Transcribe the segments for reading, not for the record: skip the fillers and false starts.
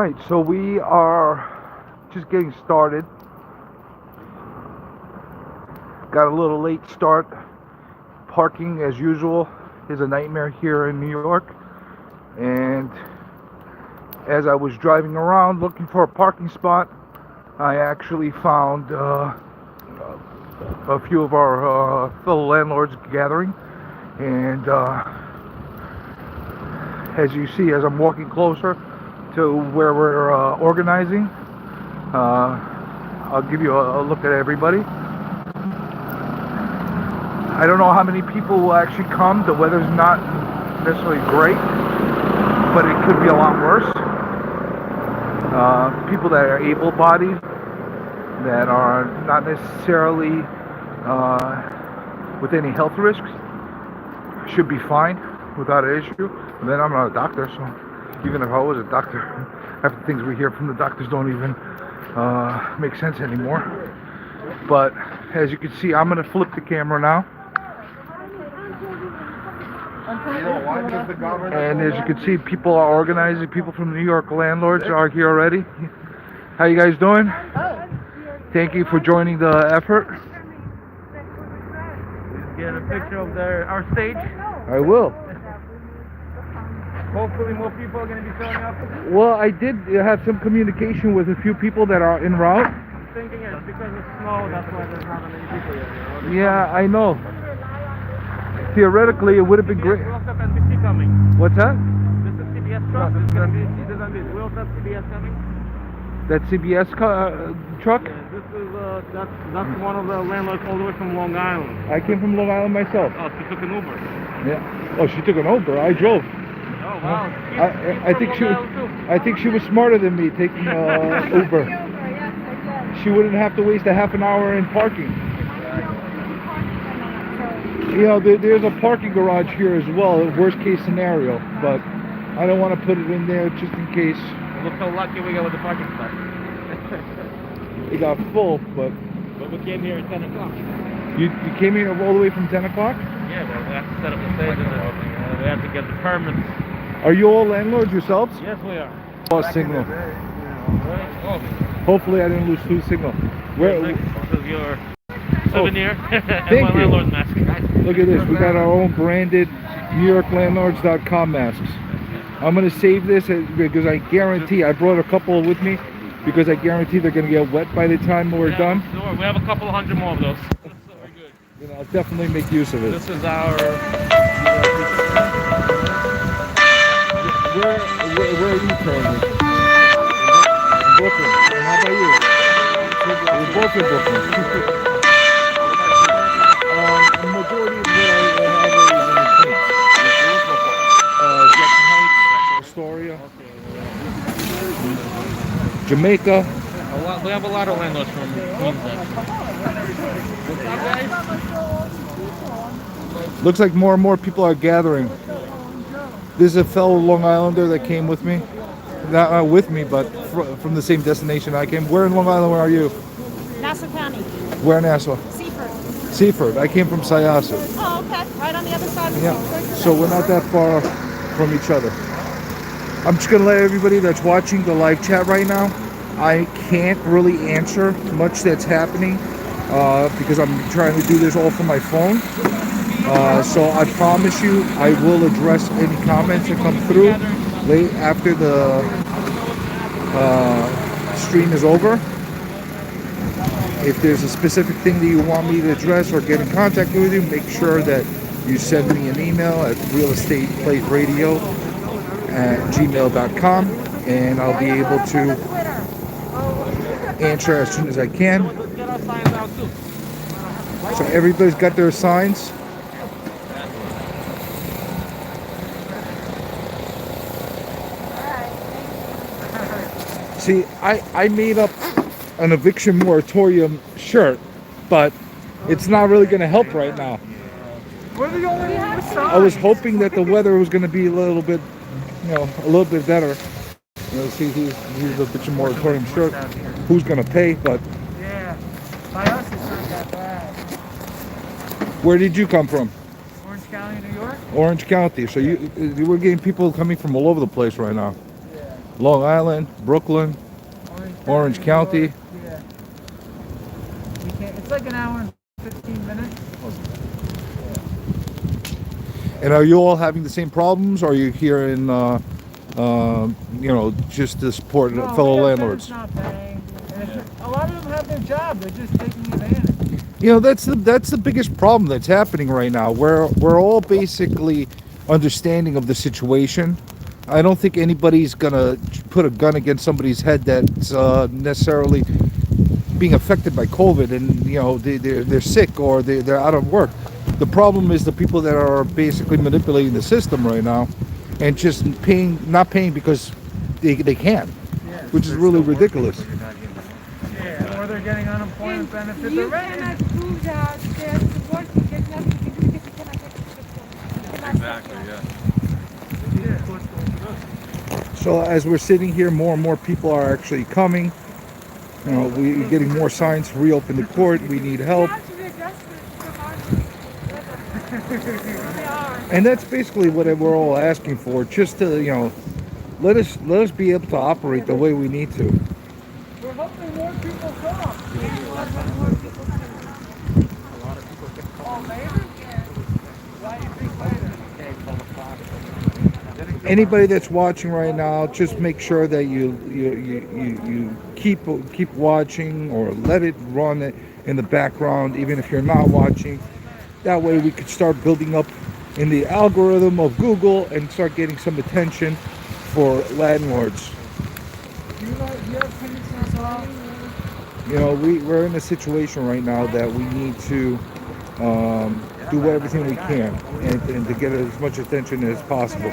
Alright, so we are just getting started. Got a little late start. Parking, as usual, is a nightmare here in New York. And as I was driving around looking for a parking spot, I actually found a few of our fellow landlords gathering. And as you see, as I'm walking closer to where we're organizing, I'll give you a look at everybody. I don't know how many people will actually come. The weather's not necessarily great, but it could be a lot worse. People that are able-bodied, that are not necessarily with any health risks, should be fine without an issue. And then I'm not a doctor, so even if I was a doctor, half the things we hear from the doctors don't even make sense anymore. But as you can see, I'm going to flip the camera now. And as you can see, people are organizing. People from New York Landlords are here already. How you guys doing? Thank you for joining the effort. Get a picture of our stage. I will. Hopefully more people are going to be showing up. Well, I did have some communication with a few people that are en route. I'm thinking it's because of snow, that's why there's not many people here. Yeah, I know. Theoretically, it would have been great. We also have NBC coming. What's that? This is CBS truck. This is going to be, we also have CBS coming. That CBS truck? Yeah, this is, that's one of the landlords all the way from Long Island. I came from Long Island myself. Oh, she took an Uber. Yeah. Oh, she took an Uber. I drove. Oh, wow. I think she was smarter than me taking Uber. She wouldn't have to waste a half an hour in parking. You know, there's a parking garage here as well, worst case scenario, but I don't want to put it in there just in case. Look how lucky we got with the parking spot. It got full, but we came here at 10 o'clock. You came here all the way from 10 o'clock? Yeah, well, we have to set up the stage and we have to get the permits. Are you all landlords yourselves? Yes, we are. Lost signal. Oh. Hopefully I didn't lose food signal. Where? This is your souvenir and thank my you. landlord mask. Look at this. We got our own branded NewYorkLandlords.com masks. I'm going to save this because I guarantee, I brought a couple with me because I guarantee they're going to get wet by the time we're done. Sure. We have a couple hundred more of those. So we're good. You know, I'll definitely make use of it. This is our... Where are you currently? In Brooklyn. And how about you? We're both in Brooklyn. The majority of what I have is in Jackson Heights, Astoria, Jamaica. We have a lot of landlords from Queens, What's up, guys? Looks like more and more people are gathering. This is a fellow Long Islander that came with me. Not with me, but from the same destination I came. Where in Long Island where are you? Nassau County. Where in Nassau? Seaford. Seaford. I came from Syosset. Oh, okay. Right on the other side of the Yeah. road. So we're not that far from each other. I'm just going to let everybody that's watching the live chat right now, I can't really answer much that's happening because I'm trying to do this all from my phone. So I promise you I will address any comments that come through late after the stream is over. If there's a specific thing that you want me to address or get in contact with you, make sure that you send me an email at realestateplateradio@gmail.com and I'll be able to answer as soon as I can. So everybody's got their signs. See, I made up an eviction moratorium shirt, but it's not really going to help right now. I was hoping that the weather was going to be a little bit better. You know, see, here's the eviction moratorium shirt. Who's going to pay? But Yeah, by us it's not that bad. where did you come from? Orange County, New York? Orange County. So you we're getting people coming from all over the place right now. Long Island, Brooklyn, Orange County. Yeah. We can't, it's like an hour and 15 minutes. And are you all having the same problems, or are you here in, just to support No, fellow we have landlords? tenants not paying. And a lot of them have their job. They're just taking advantage. You know, that's the biggest problem that's happening right now. We're all basically understanding of the situation. I don't think anybody's gonna put a gun against somebody's head that's necessarily being affected by COVID, and they're sick or they're out of work. The problem is the people that are basically manipulating the system right now, and just not paying because they can, Yeah. which is really ridiculous. Yeah. Or they're getting unemployment benefits. You They're ready. cannot prove that there's working. There's nothing to do because you cannot get the Exactly, yeah. So as we're sitting here, more and more people are actually coming. We're getting more signs to reopen the court. We need help. And that's basically what we're all asking for, just to, let us be able to operate the way we need to. We're hoping more people come. Oh, maybe? Why do you think later? Anybody that's watching right now, just make sure that you keep watching, or let it run in the background, even if you're not watching. That way we could start building up in the algorithm of Google and start getting some attention for landlords. Do you have tenants not paying? We're in a situation right now that we need to do everything we can and to get as much attention as possible.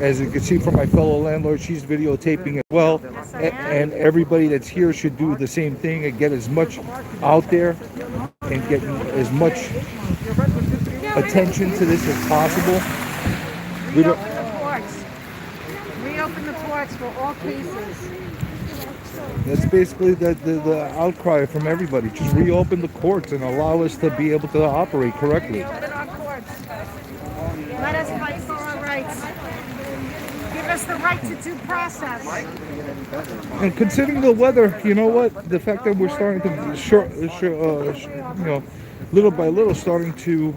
As you can see from my fellow landlord, she's videotaping as well, and everybody that's here should do the same thing and get as much out there and get as much attention to this as possible. We don't. Reopen the courts. Reopen the courts for all cases. That's basically the outcry from everybody. Just reopen the courts and allow us to be able to operate correctly. Reopen our courts. Let us fight for our rights. Give us the right to due process. And considering the weather, you know what? The fact that we're starting to little by little starting to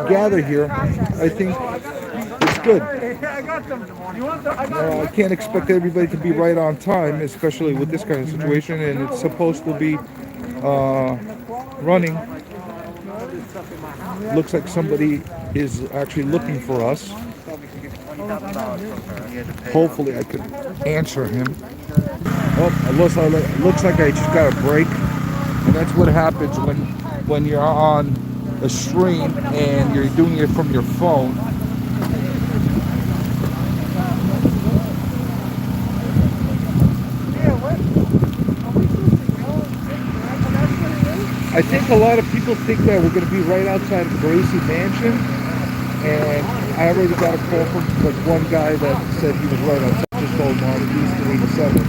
gather here, I think it's good. I got them. You want them? I got them. I can't expect everybody to be right on time, especially with this kind of situation, and it's supposed to be running. Looks like somebody is actually looking for us. Hopefully I could answer him. Oh, looks like I just got a break. And that's what happens when you're on a stream and you're doing it from your phone. I think a lot of people think that we're going to be right outside of Gracie Mansion, and I already got a call from one guy that said he was right outside. Just told him on East 87.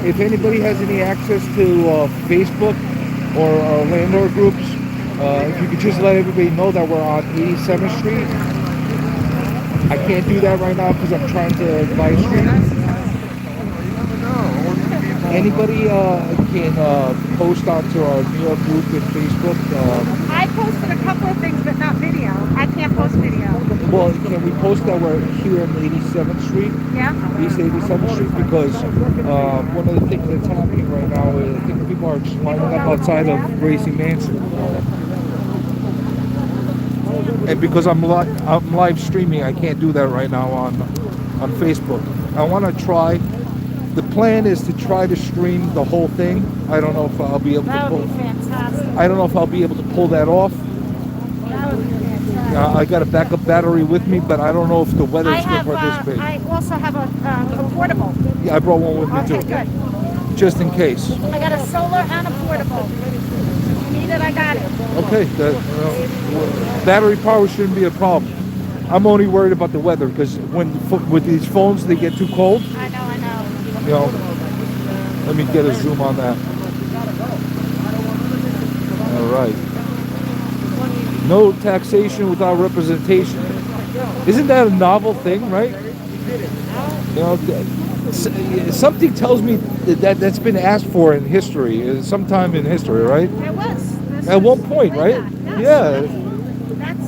If anybody has any access to Facebook or landlord groups, if you could just let everybody know that we're on 87th Street. I can't do that right now because I'm trying to live stream. Anybody can post onto our New York group in Facebook. I posted a couple of things, but not video. I can't post video. Well, can we post that we're here on 87th Street? Yeah? East 87th Street, because one of the things that's happening right now is I think people are just lining up outside of Gracie Mansion. And because I'm live streaming, I can't do that right now on Facebook. I want to try. The plan is to try to stream the whole thing. I don't know if I'll be able That to would pull. be fantastic. I don't know if I'll be able to pull that off. That would be fantastic. I got a backup battery with me, but I don't know if the weather's going to participate. I also have a portable. Yeah, I brought one with me Okay, too, good. just in case. I got a solar and a portable. If you need it, I got it. Okay, battery power shouldn't be a problem. I'm only worried about the weather because with these phones they get too cold. I know. Let me get a zoom on that. All right. No taxation without representation. Isn't that a novel thing, right? You know, something tells me that that's been asked for in history, sometime in history, right? It was. At one point, right? Yeah. That's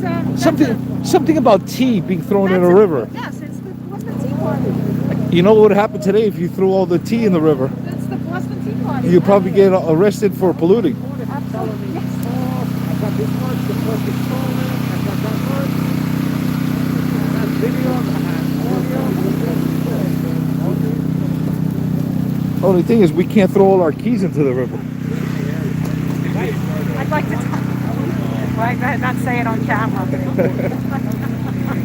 Something about tea being thrown in a river. Yes, it's the Boston Tea Party. You know what would happen today if you threw all the tea in the river? It's the Boston Tea Party. You'd probably get arrested for polluting. Absolutely. Yes. I got this one, the perfect phone, I got that one. I have video, I have audio. Only thing is, we can't throw all our keys into the river. I'd like to. Well, I better not say it on camera.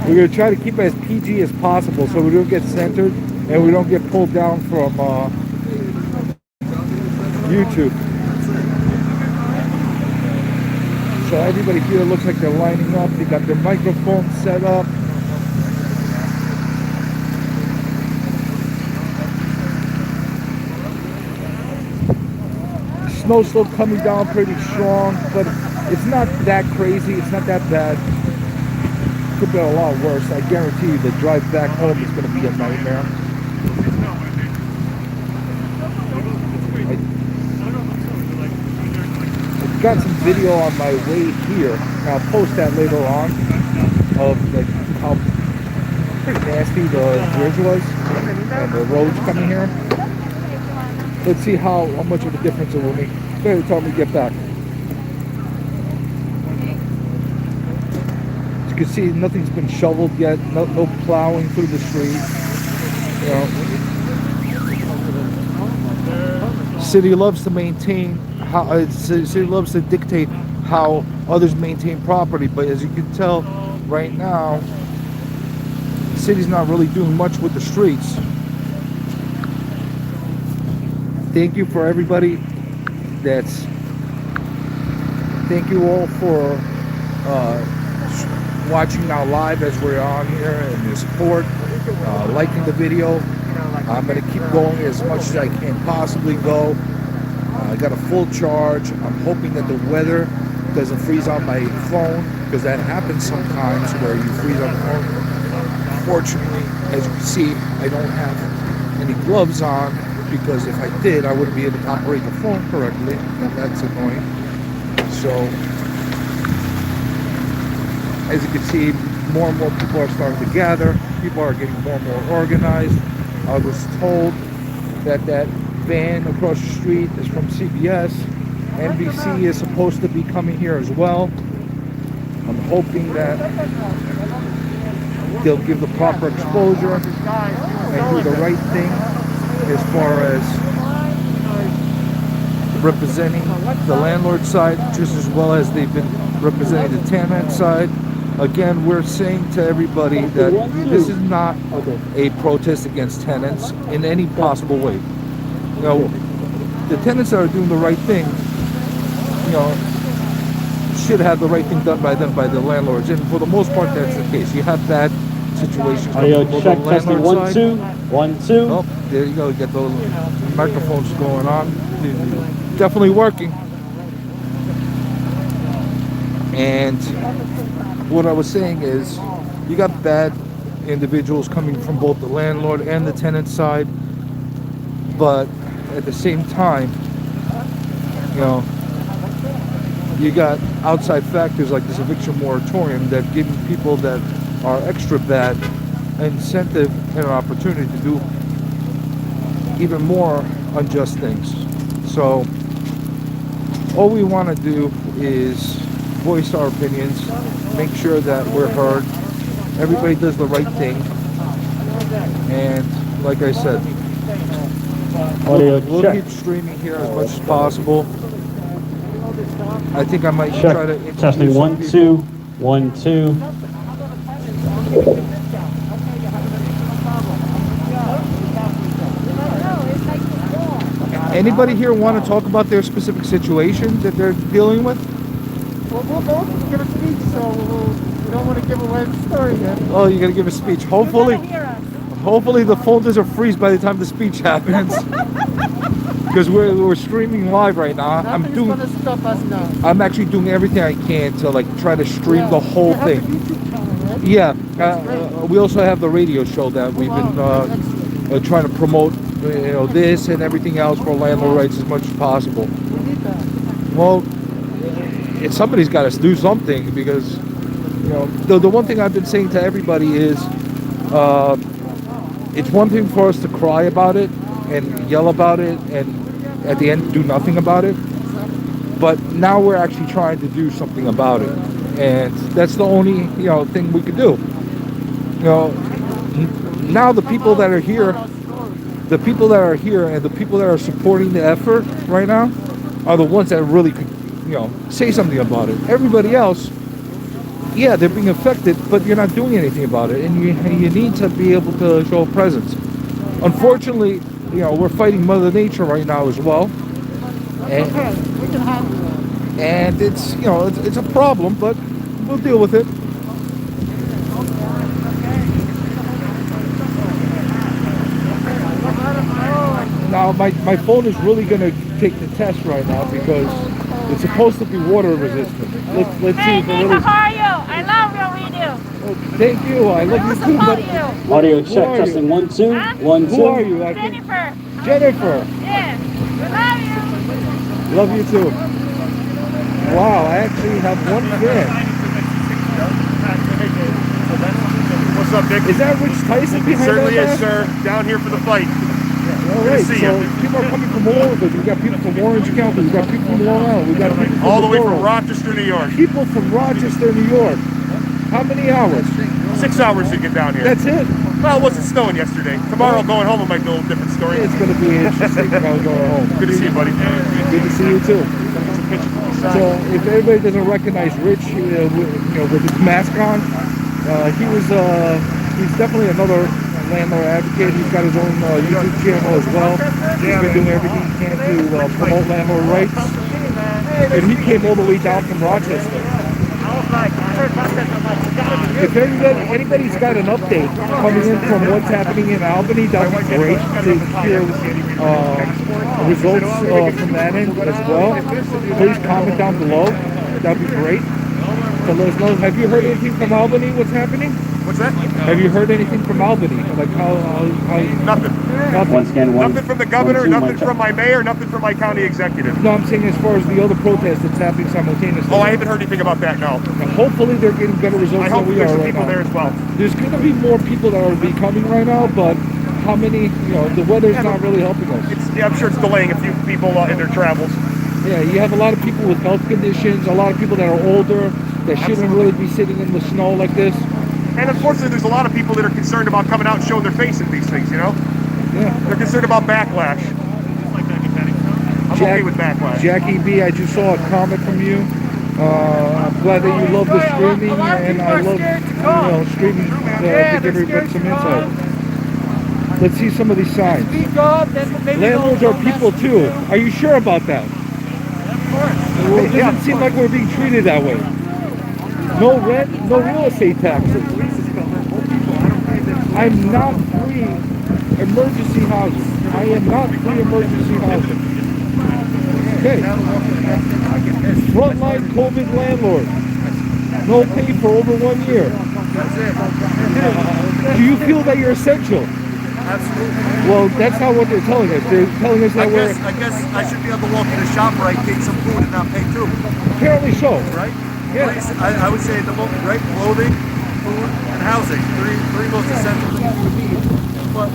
We're going to try to keep it as PG as possible so we don't get censored and we don't get pulled down from YouTube. So everybody here looks like they're lining up. They got their microphones set up. The snow's still coming down pretty strong, but it's not that crazy. It's not that bad. Could be a lot worse. I guarantee you the drive back home is going to be a nightmare. I've got some video on my way here, and I'll post that later on, of like how pretty nasty the bridge was and the roads coming here. Let's see how much of a difference it will make. Go ahead, tell me to get back. As you can see, nothing's been shoveled yet. No plowing through the street. You know, city loves to maintain how. City loves to dictate how others maintain property, but as you can tell, right now, the city's not really doing much with the streets. Thank you for everybody that's. Thank you all for watching now live as we're on here and your support, liking the video. I'm going to keep going as much as I can possibly go. I got a full charge. I'm hoping that the weather doesn't freeze on my phone, because that happens sometimes where you freeze on the phone. Fortunately, as you can see, I don't have any gloves on, because if I did, I wouldn't be able to operate the phone correctly. That's annoying. So, as you can see, more and more people are starting to gather. People are getting more and more organized. I was told that that van across the street is from CBS. NBC is supposed to be coming here as well. I'm hoping that they'll give the proper exposure and do the right thing as far as representing the landlord side, just as well as they've been representing the tenant side. Again, we're saying to everybody that this is not a protest against tenants in any possible way. You know, the tenants that are doing the right thing, you know, should have the right thing done by them, by the landlords. And for the most part, that's the case. You have bad situations. Audio check, testing, 1, 2, 1, 2. Oh, there you go. You get the microphones going on. Definitely working. And what I was saying is, you got bad individuals coming from both the landlord and the tenant side, but at the same time, you know, you got outside factors like this eviction moratorium that give people that are extra bad an incentive and an opportunity to do even more unjust things. So all we want to do is voice our opinions, make sure that we're heard, everybody does the right thing, and like I said, we'll keep streaming here as much as possible. I think I might try to check, testing, 1, 2, 1, 2. Anybody here want to talk about their specific situation that they're dealing with? Well, we'll both give a speech, so we don't want to give away the story yet. Oh, you're gonna give a speech. Hopefully, hopefully the phone doesn't freeze by the time the speech happens. Because we're streaming live right now. Nothing is gonna stop us now. I'm actually doing everything I can to like try to stream the whole You have thing. a YouTube channel, right? Yeah, we also have the radio show that we've been trying to promote, this and everything else for landlord rights as much as possible. We need that. Well, somebody's got to do something because, the one thing I've been saying to everybody is, it's one thing for us to cry about it and yell about it and at the end do nothing about it. But now we're actually trying to do something about it. And that's the only, thing we can do. Now the people that are here, and the people that are supporting the effort right now are the ones that really could, say something about it. Everybody else, yeah, they're being affected, but you're not doing anything about it. And you need to be able to show a presence. Unfortunately, we're fighting Mother Nature right now as well. And, Okay, we can handle that. and it's, it's a problem, but we'll deal with it. Now my phone is really gonna take the test right now because it's supposed to be water resistant. Let's see if it really. How are you? I love your video. Oh, thank you. I love you too. Support But you. Audio Who check, are you? testing 1 2 Huh? 1 2. who are you? I think- Jennifer. Jennifer. Yes. We love you. Love you too. Wow, I actually have one fan. What's up, Dick? Is that Rich Tyson behind Certainly that is, guy? sir. Down here for the fight. All right, see so ya. people are coming from all over. We've got people from Orange County. We've got people from Long Island. We've got people from All the way from borough. Rochester, New York. People from Rochester, New York. How many hours? 6 hours to get down here. That's it. Well, it wasn't snowing yesterday. Tomorrow going home it might be a little different story. It's going to be interesting when I go home. Good to see you, buddy. Good to see you too. So if everybody doesn't recognize Rich, with his mask on, he's definitely another landlord advocate. He's got his own YouTube channel as well. He's been doing everything he can to promote landlord rights. And he came all the way down from Rochester. If anybody's got an update coming in from what's happening in Albany, that'd be great to hear results from that end as well. Please comment down below. That'd be great. So let us know. Have you heard anything from Albany? What's happening? What's that? Have you heard anything from Albany? Like how Nothing. Once again, Nothing from the governor, 1 2 nothing from my mayor, nothing from my county executive. No, I'm saying as far as the other protests that's happening simultaneously. Oh, I haven't heard anything about that, no. Now, hopefully they're getting better results I than hope we there's are some right people now. there as well. There's going to be more people that are be coming right now, but how many? The weather's not really helping us. I'm sure it's delaying a few people in their travels. Yeah, you have a lot of people with health conditions, a lot of people that are older that shouldn't really be sitting in the snow like this. And unfortunately, there's a lot of people that are concerned about coming out and showing their face at these things, Yeah. They're concerned about backlash. I'm okay with backlash. Jackie B, I just saw a comment from you. I'm glad that you love the streaming, and I love streaming to give everybody some insight. Let's see some of these signs. Landlords are people too. Are you sure about that? Well, it doesn't seem like we're being treated that way. No rent, no real estate taxes. I'm not free emergency housing. I am not free emergency housing. Okay. Frontline COVID landlord. No pay for over 1 year. Do you feel that you're essential? Absolutely. Well, that's not what they're telling us. They're telling us that we're I guess I should be able to walk in the shop right, get some food and not pay too, apparently so. right? Yeah. I would say the most, right? Clothing, food, and housing. Three most essential things you need. But,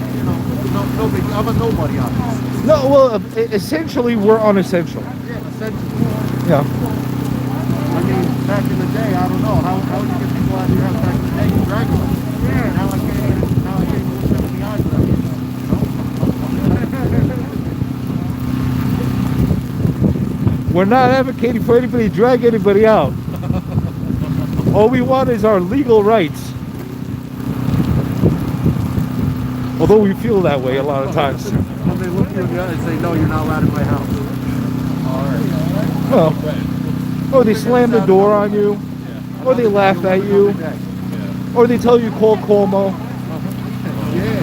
no big, I'm a nobody on this. No, well, essentially we're unessential. Yeah, essentially. Yeah. I mean, back in the day, I don't know, how would you get people out of your house back in the day? You drag them. Yeah. Now I can't even look them in the eyes without getting them, We're not advocating for anybody to drag anybody out. All we want is our legal rights. Although we feel that way a lot of times. When they look you in the eye and say, no, you're not allowed in my house. All right. Well, or they slam the door on you, or they laugh at you, or they tell you call Cuomo.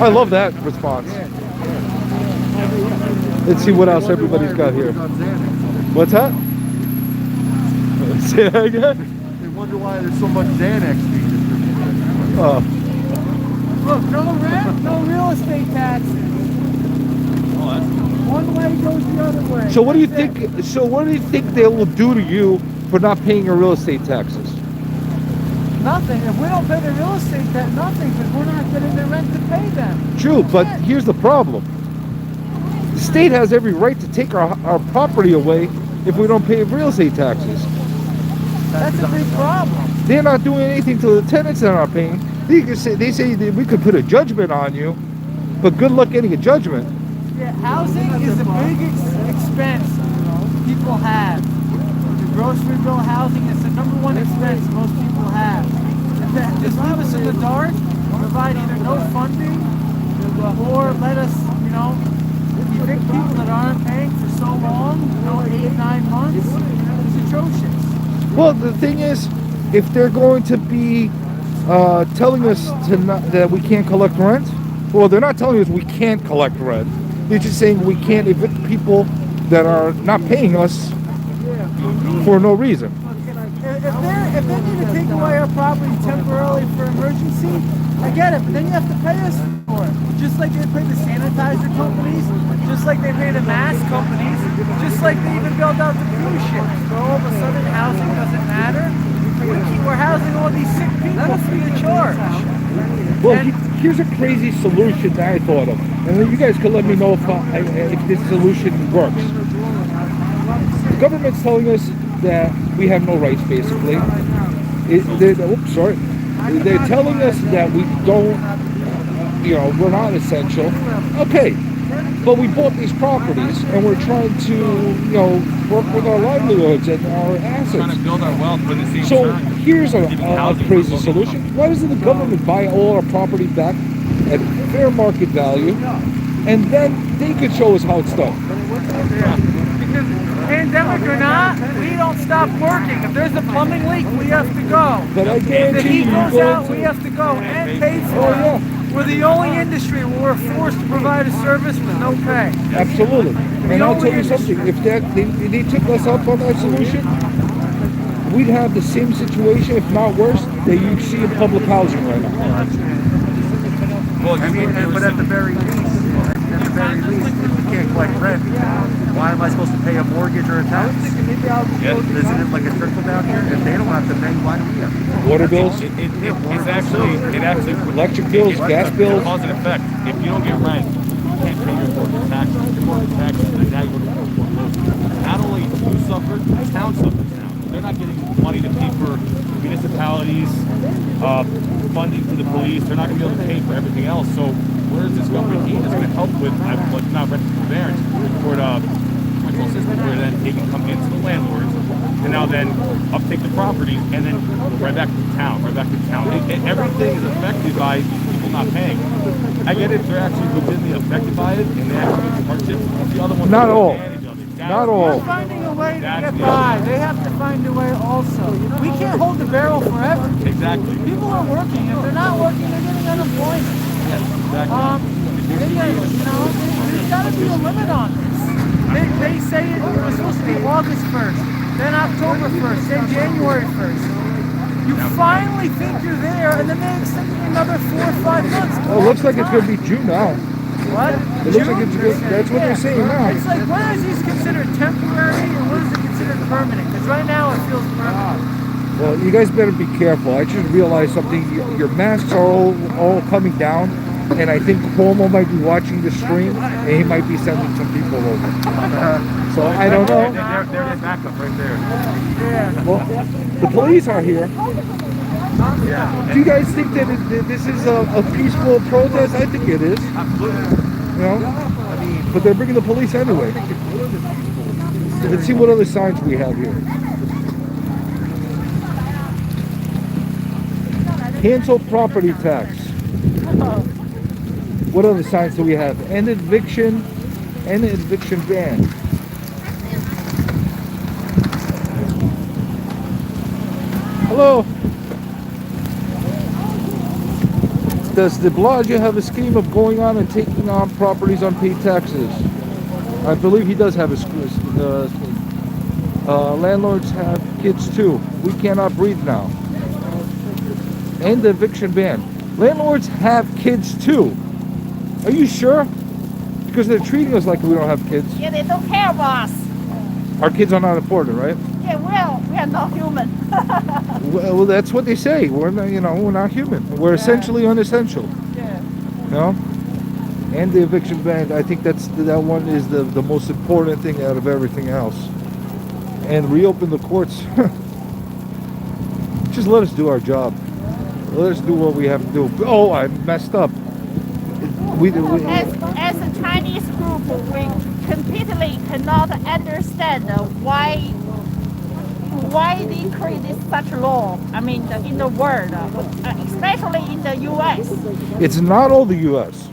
I love that response. Let's see what else everybody's got here. What's that? Say that again? They wonder why there's so much Xanax being Look, no rent, no real estate taxes. One way goes the other way. So what do you think? So what do you think they will do to you for not paying your real estate taxes? Nothing. If we don't pay the real estate tax, nothing, because we're not getting the rent to pay them. True, but here's the problem. The state has every right to take our property away if we don't pay real estate taxes. That's a big problem. They're not doing anything to the tenants that are not paying. They say that we could put a judgment on you, but good luck getting a judgment. Yeah, housing is a big expense people have. The grocery bill, housing is the #1 expense most people have. And to just leave us in the dark, provide either no funding or let us, evict people that aren't paying for so long, 8, 9 months, is atrocious. Well, the thing is, if they're going to be telling us that we can't collect rent, well, they're not telling us we can't collect rent. They're just saying we can't evict people that are not paying us for no reason. If they need to take away our property temporarily for emergency, I get it, but then you have to pay us for it. Just like they pay the sanitizer companies, just like they pay the mask companies, just like they even build out the cruise ships. So all of a sudden housing doesn't matter. We're housing all these sick people free of charge. Well, here's a crazy solution that I thought of, and then you guys can let me know if this solution works. The government's telling us that we have no rights, basically. They're telling us that we don't, we're not essential. Okay, but we bought these properties and we're trying to, work with our livelihoods and our assets. Trying to build our wealth, but at the same So time, here's a crazy solution. Why doesn't the government buy all our property back at fair market value, and then they could show us how it's done? Because pandemic or not, we don't stop working. If there's a plumbing leak, we have to go. But I If the guarantee heat you goes go out, into- we have to go and pay for Oh, it. yeah. We're the only industry where we're forced to provide a service with no pay. Absolutely. And I'll tell you something, if they took us up on that solution, we'd have the same situation, if not worse, that you see in public housing right now. well, but at the very least, if we can't collect rent, why am I supposed to pay a mortgage or a tax? Isn't it like a trickle down here? If they don't have to pay, why do we have to? Water bills, it actually electric bills, gas bills. cause and effect. If you don't get rent, you can't pay your mortgage taxes. Your mortgage taxes, and now you're going to foreclosure. Not only you suffer, the town suffers now. They're not getting money to pay for municipalities, funding for the police. They're not going to be able to pay for everything else. So where is this government aid that's going to help with not rent forbearance for the rental system, where then they can come into the landlords and now then uptake the property and then right back to town. Everything is affected by people not paying. I get it, they're actually legitimately affected by it and they actually get hardships. The other ones Not take all. advantage of it. Not We're all. finding a way to That's get the by. other. They have to find a way also. We can't hold the barrel forever. Exactly. People are working. If they're not working, they're getting unemployment. Exactly. There's got to be a limit on this. They say it was supposed to be August 1st, then October 1st, then January 1st. You finally think you're there, and then they extend it another 4 or 5 months. Well, it looks like it's going to be June now. What? It looks like it's good. That's what they're saying now. It's like, what is these considered temporary, and what is it considered permanent? Because right now it feels permanent. Well, you guys better be careful. I just realized something. Your masks are all coming down, and I think Cuomo might be watching the stream, and he might be sending some people over. So I don't know. They're their backup right there. Yeah. Well, the police are here. Do you guys think that this is a peaceful protest? I think it is. Absolutely. But they're bringing the police anyway. Let's see what other signs we have here. Cancel property tax. What other signs do we have? End eviction ban. Hello. Does de Blasio have a scheme of going on and taking on properties unpaid taxes? I believe he does have a scheme. Landlords have kids too. We cannot breathe now. And the eviction ban. Landlords have kids too. Are you sure? Because they're treating us like we don't have kids. Yeah, they don't care about us. Our kids are not important, right? Yeah, we are not human. Well, that's what they say. We're not, we're not human. We're essentially unessential. Yeah. You know? And the eviction ban. I think that one is the most important thing out of everything else. And reopen the courts. Just let us do our job. Let us do what we have to do. Oh, I messed up. As a Chinese group, we completely cannot understand why they created such law. I mean, in the world, especially in the U.S. It's not all the U.S.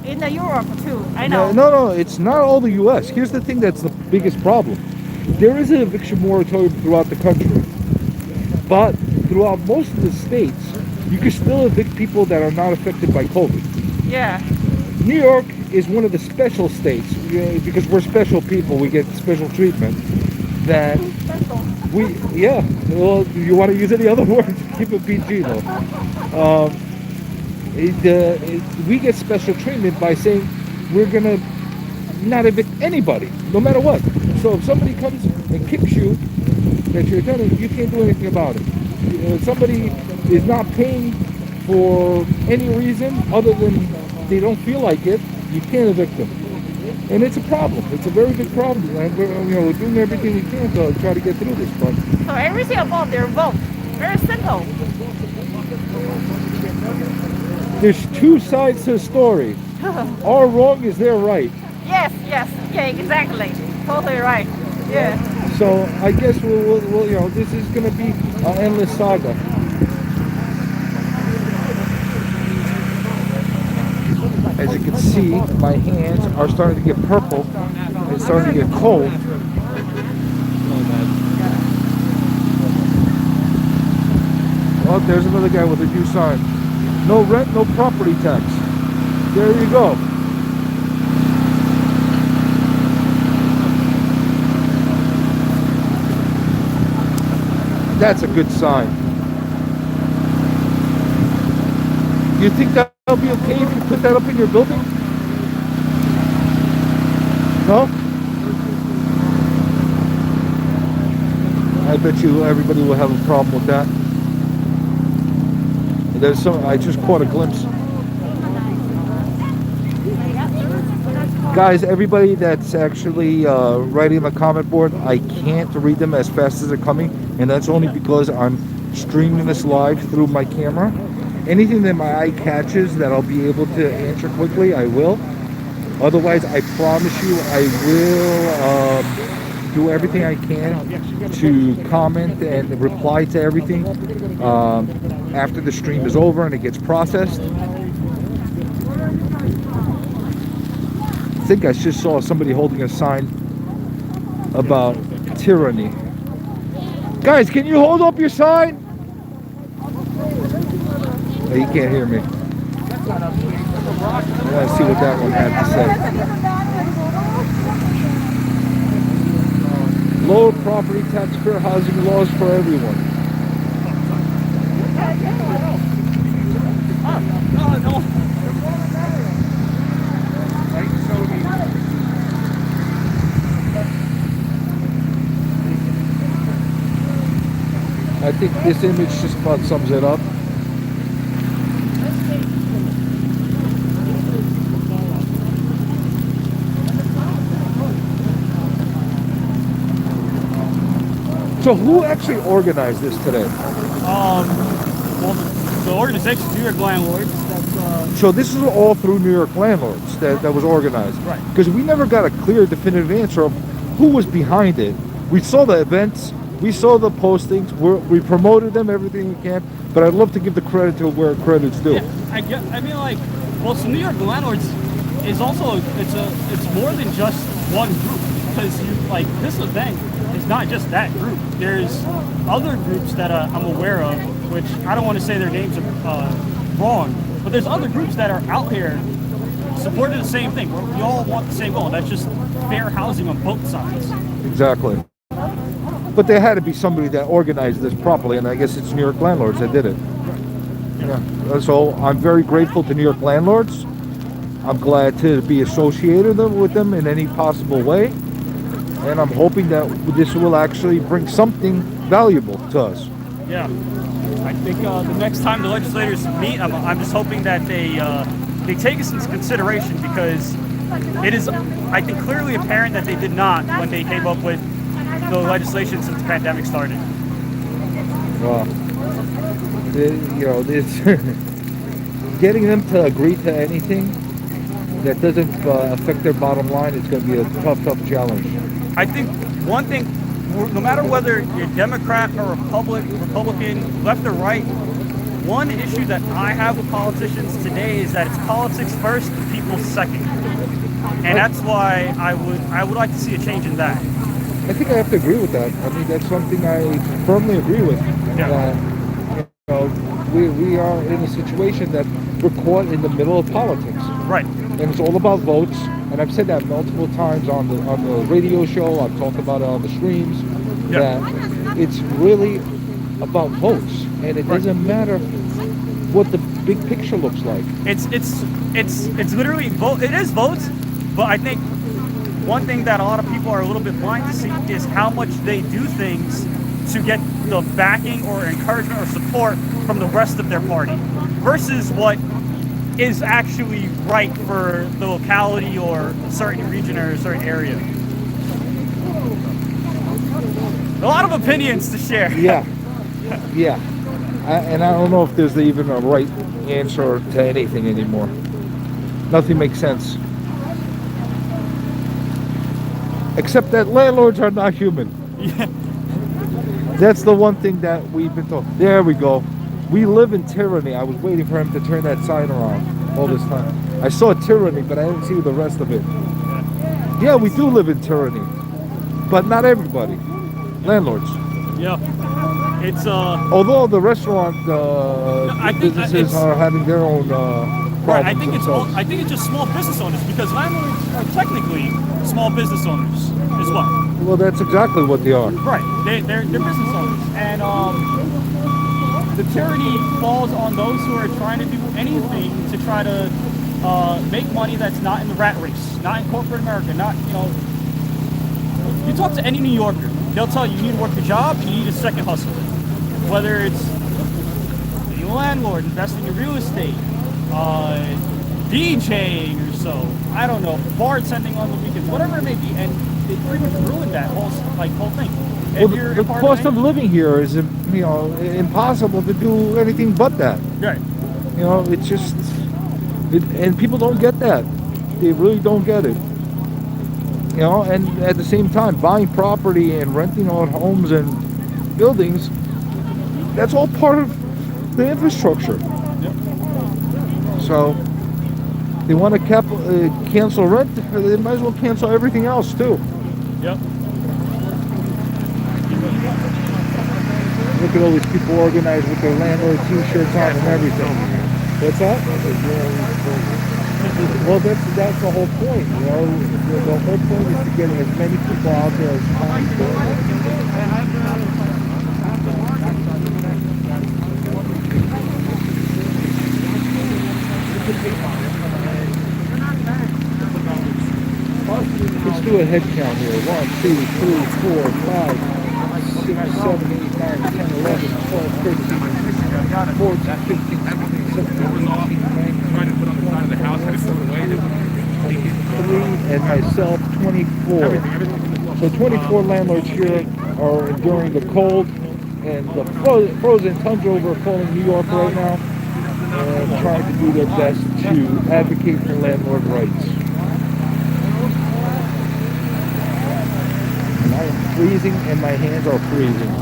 In the Europe too. I know. No, it's not all the U.S. Here's the thing that's the biggest problem. There is an eviction moratorium throughout the country, but throughout most of the states, you can still evict people that are not affected by COVID. Yeah. New York is one of the special states, because we're special people, we get special treatment. That well, you want to use any other word? Keep it PG though. We get special treatment by saying we're gonna not evict anybody, no matter what. So if somebody comes and kicks you, that you're tenant, you can't do anything about it. If somebody is not paying for any reason other than they don't feel like it, you can't evict them. And it's a problem. It's a very big problem. And we're doing everything we can to try to get through this. But So everything about their vote, very simple. there's two sides to the story. Our wrong is their right. Yes, yeah, exactly. Totally right. Yeah. So I guess we'll this is going to be an endless saga. As you can see, my hands are starting to get purple. It's starting to get cold. Oh, there's another guy with a new sign. No rent, no property tax. There you go. That's a good sign. You think that'll be okay if you put that up in your building? No? I bet you everybody will have a problem with that. There's some, I just caught a glimpse. Guys, everybody that's actually writing the comment board, I can't read them as fast as they're coming, and that's only because I'm streaming this live through my camera. Anything that my eye catches that I'll be able to answer quickly, I will. Otherwise, I promise you, I will do everything I can to comment and reply to everything after the stream is over and it gets processed. I think I just saw somebody holding a sign about tyranny. Guys, can you hold up your sign? Oh, you can't hear me. I want to see what that one had to say. Lower property tax, fair housing laws for everyone. I think this image just about sums it up. So who actually organized this today? Well, the organization, New York Landlords. So this is all through New York Landlords that was organized. Right. Because we never got a clear, definitive answer of who was behind it. We saw the events, we saw the postings, we promoted them, everything we can. But I'd love to give the credit to where credit's due. Yeah, I mean, like, well, so New York Landlords is also it's more than just one group, because like this event is not just that group. There's other groups that I'm aware of, which I don't want to say their names are wrong, But there's other groups that are out here supporting the same thing. We all want the same goal, and that's just fair housing on both sides. Exactly. But there had to be somebody that organized this properly, and I guess it's New York Landlords that did it. Yeah. So I'm very grateful to New York Landlords. I'm glad to be associated with them in any possible way. And I'm hoping that this will actually bring something valuable to us. Yeah. I think the next time the legislators meet, I'm just hoping that they take this into consideration, because it is, I think, clearly apparent that they did not when they came up with the legislation since the pandemic started. Well, you know, it's getting them to agree to anything that doesn't affect their bottom line is going to be a tough challenge. I think one thing, no matter whether you're Democrat or Republican, left or right, one issue that I have with politicians today is that it's politics first, people second. And that's why I would like to see a change in that. I think I have to agree with that. I mean, that's something I firmly agree with. Yeah. You know, we are in a situation that we're caught in the middle of politics. Right. And it's all about votes. And I've said that multiple times on the radio show. I've talked about it on the streams. Yeah. That it's really about votes, and it doesn't matter what the big picture looks like. It's literally vote. It is votes, but I think one thing that a lot of people are a little bit blind to see is how much they do things to get the backing or encouragement or support from the rest of their party versus what is actually right for the locality or a certain region or a certain area. A lot of opinions to share. Yeah. Yeah. And I don't know if there's even a right answer to anything anymore. Nothing makes sense. Except that landlords are not human. Yeah. That's the one thing that we've been told. There we go. We live in tyranny. I was waiting for him to turn that sign around all this time. I saw tyranny, but I didn't see the rest of it. Yeah, we do live in tyranny. But not everybody. Landlords. Yeah. It's although the restaurant businesses are having their own problems. Right, I think it's just small business owners, because landlords are technically small business owners as well. Well, that's exactly what they are. Right, they're business owners, and the tyranny falls on those who are trying to do anything to try to make money that's not in the rat race, not in corporate America, not, you know. You talk to any New Yorker, they'll tell you need to work a job and you need a second hustle. Whether it's being a landlord, investing in real estate, DJing or so, I don't know, bartending on the weekends, whatever it may be, and they pretty much ruined that whole thing. Well, the cost of living here is, you know, impossible to do anything but that. Right. You know, it's just, and people don't get that. They really don't get it. You know, and at the same time, buying property and renting out homes and buildings, that's all part of the infrastructure. Yep. So, they want to cancel rent, they might as well cancel everything else too. Yep. Look at all these people organized with their landlord t-shirts on and everything. What's that? Well, that's the whole point, you know. The whole point is to get as many people out there as possible. Let's do a head count here. 1, 2, 3, 4, 5, 6, 7, 8, 9, 10, 11, 12, 13, 14, 15, 16, 17, 3 and myself, 24. So 24 landlords here are enduring the cold and the frozen tundra overflowing New York right now, and trying to do their best to advocate for landlord rights. I am freezing and my hands are freezing.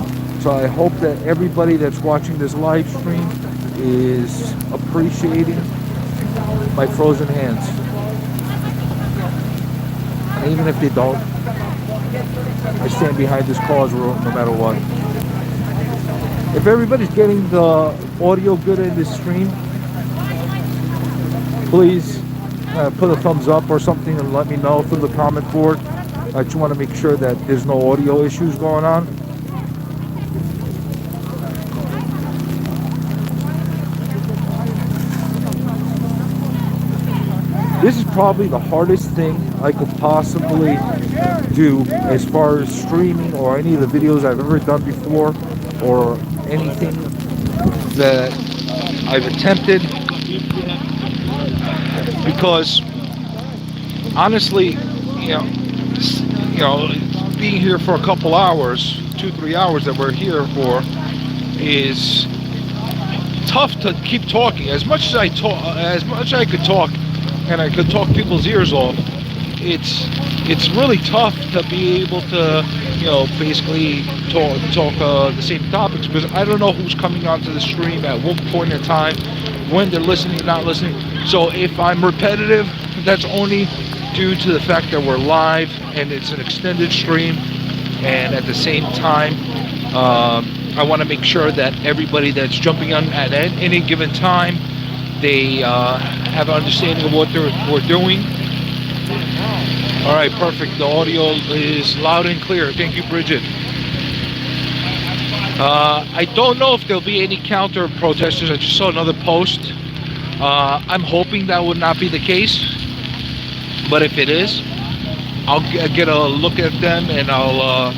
So I hope that everybody that's watching this live stream is appreciating my frozen hands. And even if they don't, I stand behind this cause no matter what. If everybody's getting the audio good in this stream, please put a thumbs up or something and let me know through the comment board. I just want to make sure that there's no audio issues going on. This is probably the hardest thing I could possibly do as far as streaming or any of the videos I've ever done before or anything that I've attempted, because honestly, being here for a couple hours, 2-3 hours that we're here for, is tough to keep talking. As much as I could talk, and I could talk people's ears off, it's really tough to be able to, basically talk the same topics, because I don't know who's coming onto the stream at what point in time, when they're listening, not listening. So if I'm repetitive, that's only due to the fact that we're live and it's an extended stream, and at the same time, I want to make sure that everybody that's jumping on at any given time, they have an understanding of what we're doing. All right, perfect. The audio is loud and clear. Thank you, Bridget. I don't know if there'll be any counter protesters. I just saw another post. I'm hoping that would not be the case, but if it is, I'll get a look at them, and I'll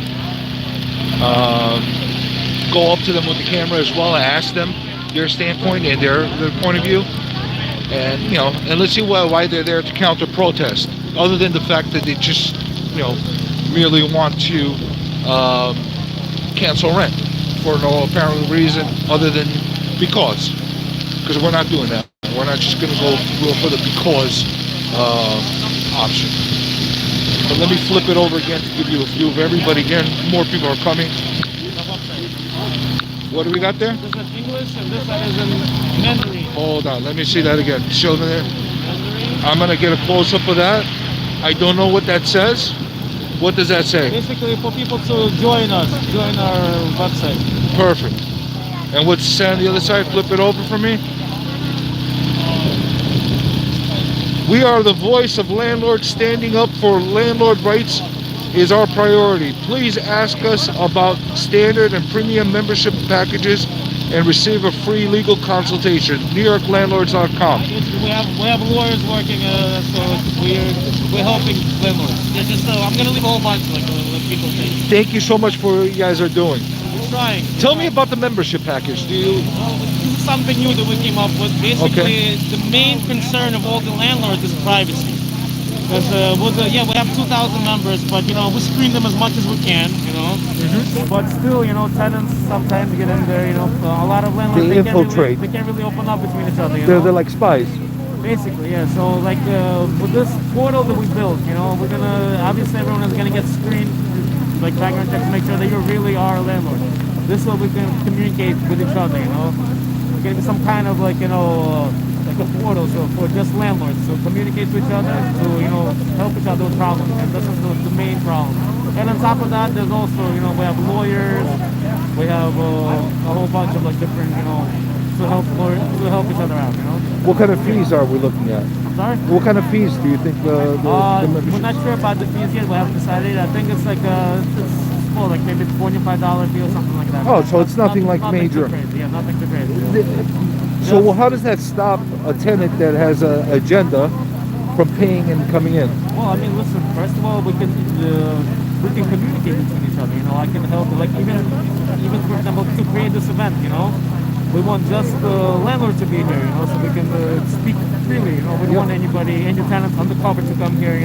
go up to them with the camera as well and ask them their standpoint and their point of view, and and let's see why they're there to counter protest, other than the fact that they just merely want to cancel rent for no apparent reason other than because we're not doing that. We're not just going to go for the because option. But let me flip it over again to give you a view of everybody again. More people are coming. What do we got there? This is English and this one is in Mandarin. Hold on, let me see that again. Show me there. I'm going to get a close-up of that. I don't know what that says. What does that say? Basically for people to join us, join our website. Perfect. And what's it say on the other side? Flip it over for me. We are the voice of landlords. Standing up for landlord rights is our priority. Please ask us about standard and premium membership packages and receive a free legal consultation. NewYorkLandlords.com. We have lawyers working, so we're helping landlords. I'm gonna leave a whole bunch like people think. Thank you so much for what you guys are doing. We're trying. Tell me about the membership package. This is something new that we came up with. Basically, the main concern of all the landlords is privacy. Because we have 2,000 members, but we screen them as much as we can, But still, tenants sometimes get in there. A lot of landlords they infiltrate. They can't really open up between each other. They're like spies. Basically, yeah. So with this portal that we built, we're gonna obviously everyone is gonna get screened, like background checks, to make sure that you really are a landlord. This way we can communicate with each other. We're gonna be some kind of like a portal so for just landlords to communicate with each other, to help each other with problems, and this is the main problem. And on top of that, there's also we have lawyers, we have a whole bunch of different to help each other out. What kind of fees are we looking at? I'm sorry? What kind of fees do you think the we're not sure about the fees yet. We haven't decided. I think it's like maybe $25 fee or something like that. Oh, so it's nothing like major. Too crazy. Yeah, nothing too crazy. So how does that stop a tenant that has an agenda from paying and coming in? Well, I mean, listen. First of all, we can communicate between each other. I can help. Like even for example, to create this event. We want just the landlord to be here. So we can speak freely. We don't want anybody, any tenants undercover to come here.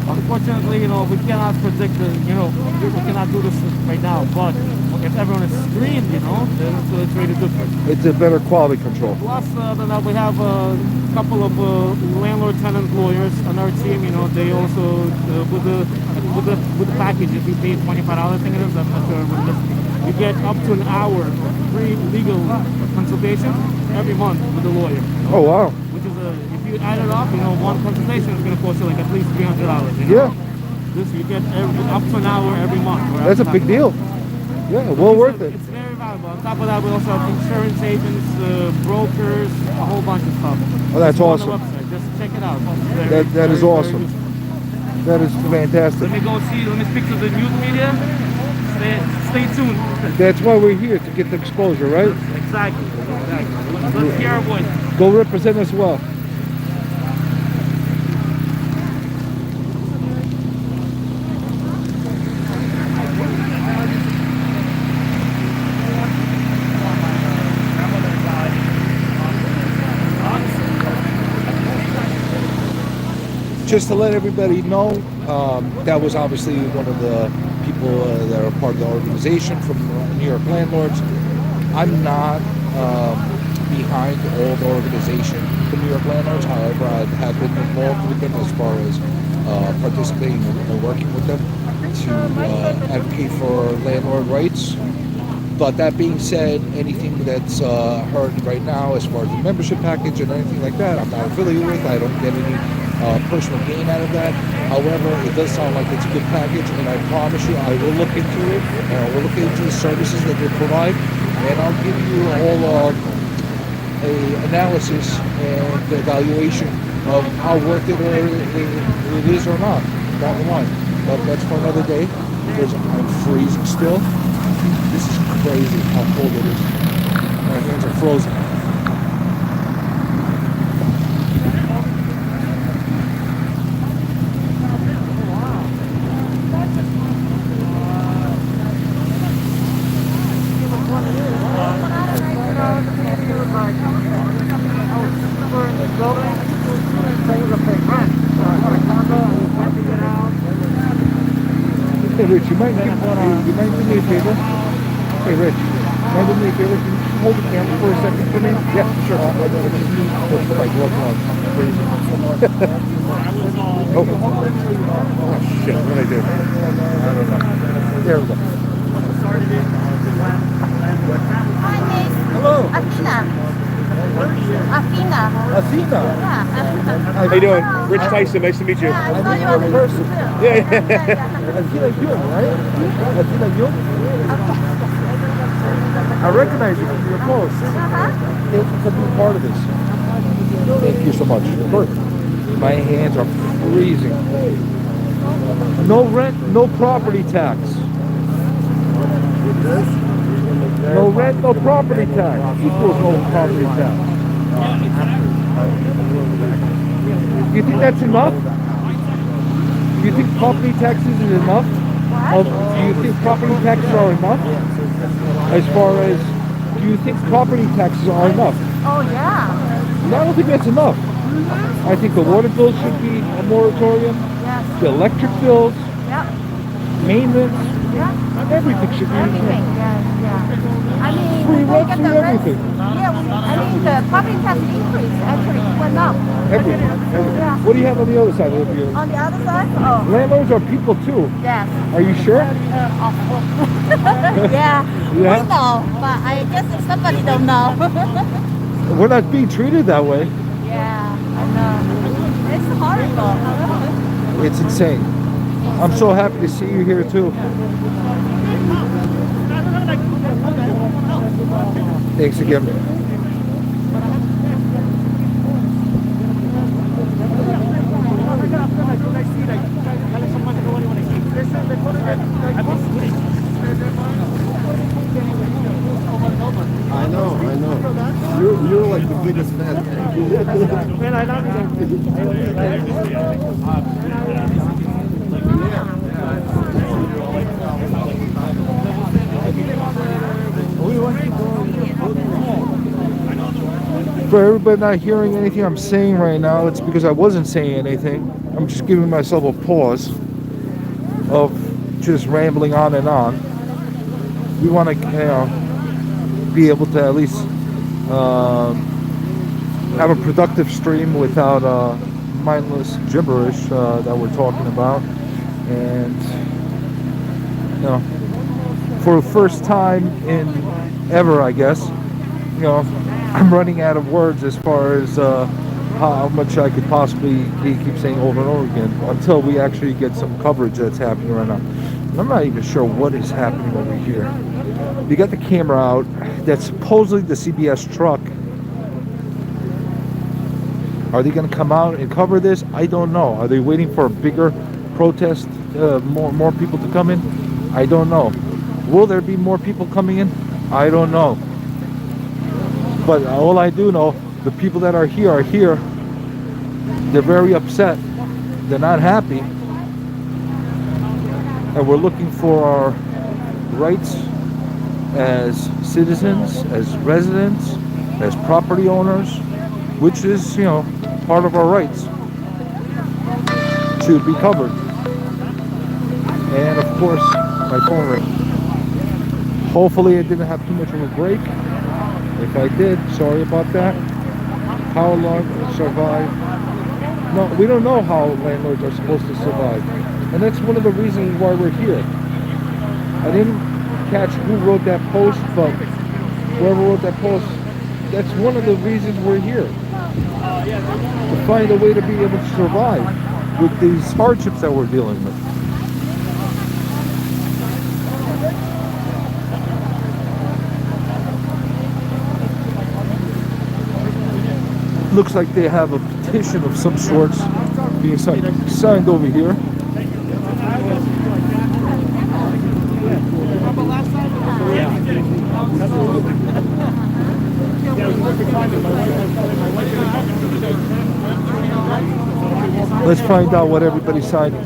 Unfortunately, we cannot predict we cannot do this right now. But if everyone is screened, then it's really different. It's a better quality control. Plus, we have a couple of landlord-tenant lawyers on our team. They also with the package, if you pay $25, I think it is. I'm not sure. You get up to an hour of free legal consultation every month with a lawyer. Oh wow! Which is if you add it up, one consultation is going to cost you like at least $300. Yeah. This you get up to an hour every month. That's a big deal. Yeah, well worth it. It's very valuable. On top of that, we also have insurance agents, brokers, whole bunch of stuff. Oh, that's Just go on the awesome. website. Just check it out. That is awesome. That is fantastic. Let me go see. Let me speak to the news media. Stay tuned. That's why we're here, to get the exposure, right? Exactly. Let's hear our voice. Go represent us well. Just to let everybody know, that was obviously one of the people that are part of the organization from New York Landlords. I'm not behind all the organization from New York Landlords. However, I have been involved with them as far as participating and working with them to advocate for landlord rights. But that being said, anything that's heard right now as far as the membership package and anything like that, I'm not affiliated with. I don't get any personal gain out of that. However, it does sound like it's a good package, and I promise you I will look into it, and I will look into the services that they provide, and I'll give you all a analysis and the evaluation of how worth it or it is or not down the line. But that's for another day, because I'm freezing still. This is crazy how cold it is. My hands are frozen. Hey Rich, you might do me a favor? Hey Rich, mind do me a favor? Can you hold the camera for a second for me? Yeah, sure. I just need to put my glove on. Crazy. Oh shit, what did I do? I don't know. There we go. Hello. Athena. Athena. Yeah, Athena. How you doing? Rich Tyson, nice to meet you. Yeah, I saw you on the person. Yeah. Athena Yun, right? Athena Yun? I recognize you from your post. Thank you for being part of this. Thank you so much. My hands are freezing. No rent, no property tax. No rent, no property tax. Equals no property tax. You think that's enough? Do you think property taxes is enough? Do you think property taxes are enough? As far as, do you think property taxes are enough? Oh, yeah. No, I don't think that's enough. I think the water bills should be a moratorium. Yes. The electric bills, Yep. maintenance, Yeah. everything should be Everything. Yeah. I mean, free we rent, get free the rent. everything. Yeah, I mean, the property tax increase actually went up. Everything. Yeah. What do you have on the other side of you? On the other side? Oh, Landlords are people too. yes. Are you sure? Of course. Yeah. Yeah? We know, but I guess somebody don't know. We're not being treated that way. Yeah, I know. It's horrible. It's insane. I'm so happy to see you here too. Thanks again. I know. You're like the biggest fan. Man, I love For everybody not hearing anything I'm saying right now, it's because I wasn't saying anything. I'm just giving myself a pause of just rambling on and on. We want to, be able to at least have a productive stream without mindless gibberish that we're talking about. And for the first time in ever, I guess, I'm running out of words as far as how much I could possibly keep saying over and over again until we actually get some coverage that's happening right now. I'm not even sure what is happening over here. You got the camera out. That's supposedly the CBS truck. Are they going to come out and cover this? I don't know. Are they waiting for a bigger protest, more people to come in? I don't know. Will there be more people coming in? I don't know. But all I do know, the people that are here. They're very upset. They're not happy. And we're looking for our rights as citizens, as residents, as property owners, which is, you know, part of our rights to be covered. And of course, my phone rang. Hopefully I didn't have too much of a break. If I did, sorry about that. How long will survive? No, we don't know how landlords are supposed to survive. And that's one of the reasons why we're here. I didn't catch who wrote that post, but whoever wrote that post, that's one of the reasons we're here. To find a way to be able to survive with these hardships that we're dealing with. Looks like they have a petition of some sorts being signed over here. Let's find out what everybody's signing.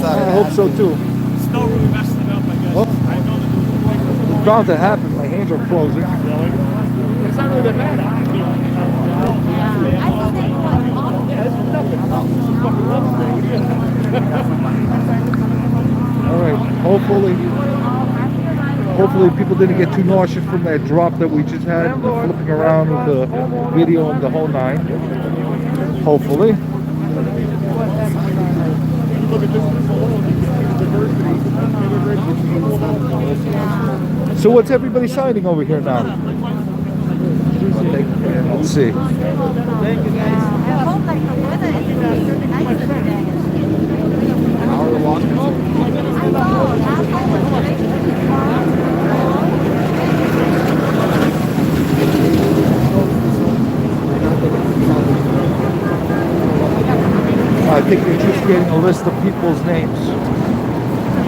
I hope so too. Snow really messed it up, I guess. Oh. I know that It's bound to happen. My hands are frozen. it's not really that bad. All right. Hopefully people didn't get too nauseous from that drop that we just had, flipping around with the video and the whole nine. Hopefully. So what's everybody signing over here now? Let's see. I think they're just getting a list of people's names.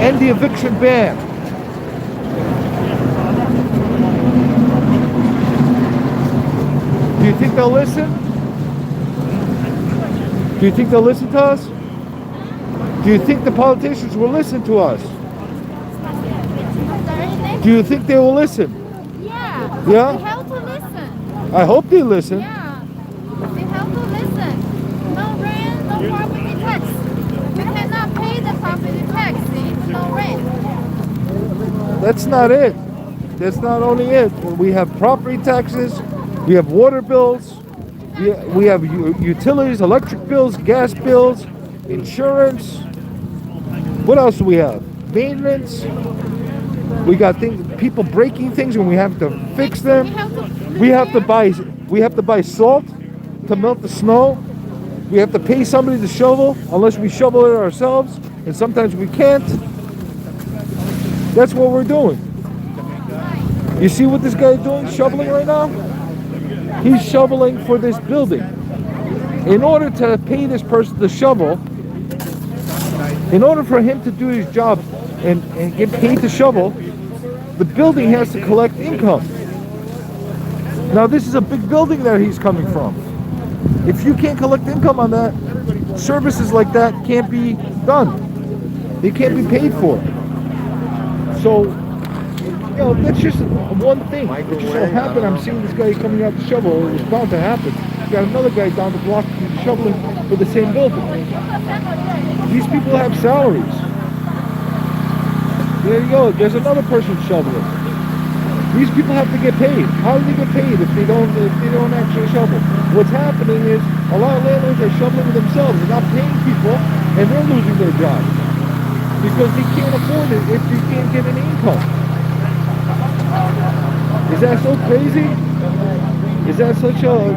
And the eviction ban. Do you think they'll listen? Do you think they'll listen to us? Do you think the politicians will listen to us? Do you think they will listen? Yeah. Yeah? They have to listen. I hope they listen. Yeah. They have to listen. No rent, no property tax. We cannot pay the property tax if no rent. That's not it. That's not only it. We have property taxes. We have water bills. We have utilities, electric bills, gas bills, insurance. What else do we have? Maintenance. We got people breaking things and we have to fix them. We have to buy salt to melt the snow. We have to pay somebody to shovel unless we shovel it ourselves, and sometimes we can't. That's what we're doing. You see what this guy's doing, shoveling right now? He's shoveling for this building. In order to pay this person to shovel, in order for him to do his job and get paid to shovel, the building has to collect income. Now this is a big building that he's coming from. If you can't collect income on that, services like that can't be done. They can't be paid for. So, you know, that's just one thing. It just so happened I'm seeing this guy coming out to shovel. It was bound to happen. You got another guy down the block shoveling for the same building. These people have salaries. There you go. There's another person shoveling. These people have to get paid. How do they get paid if they don't actually shovel? What's happening is a lot of landlords are shoveling themselves. They're not paying people, and they're losing their jobs because they can't afford it if they can't get any income. Is that so crazy? Is that such a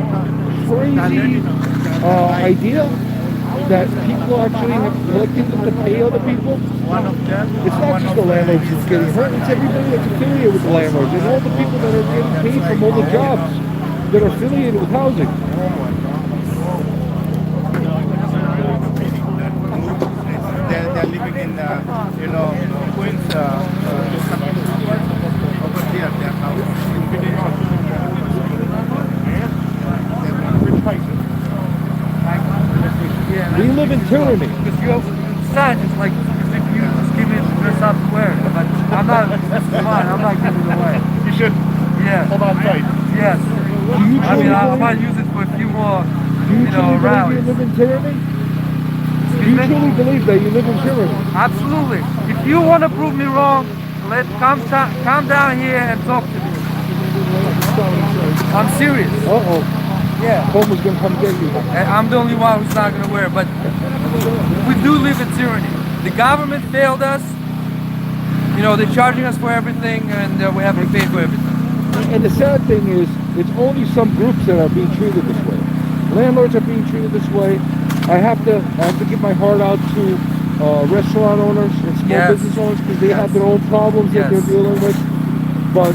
crazy idea? that people actually have collecting them to pay other people? It's not just the landlords who's getting hurt, it's everybody that's affiliated with the landlords and all the people that are getting paid from all the jobs that are affiliated with housing. They're living in, Queens, over here, their house. We live in tyranny. Because you sad, it's like as if you just give me dress up to wear. But I'm not, come on, I'm not giving it away. You should hold on tight. Yes. Do you I mean, I truly might use it for a few more, believe you rallies. live in tyranny? Do you truly believe that you live in tyranny? Absolutely. If you want to prove me wrong, come down here and talk to me. I'm serious. Uh-oh. Yeah. Homer's gonna come get you. I'm the only one who's not going to wear it, but we do live in tyranny. The government failed us. You know, they're charging us for everything, and we have to pay for everything. And the sad thing is, it's only some groups that are being treated this way. Landlords are being treated this way. I have to give my heart out to restaurant owners and small business owners because they have their own problems that they're dealing with. But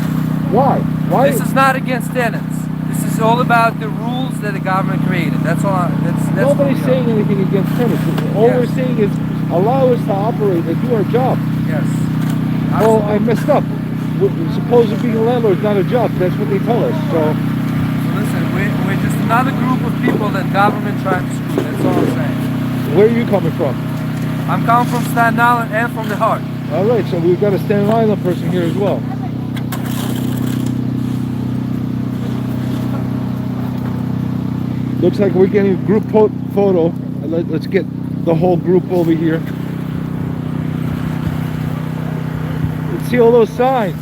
why? Why? This is not against tenants. This is all about the rules that the government created. That's all. That's Nobody's saying anything against tenants. All we're saying is allow us to operate and do our job. Yes. Oh, I messed up. Supposed being a landlord is not a job. That's what they tell us. So listen, we're just another group of people that government trying to screw. That's all I'm saying. Where are you coming from? I'm coming from Staten Island and from the heart. All right, so we've got a Staten Island person here as well. Looks like we're getting a group photo. Let's get the whole group over here. Let's see all those signs.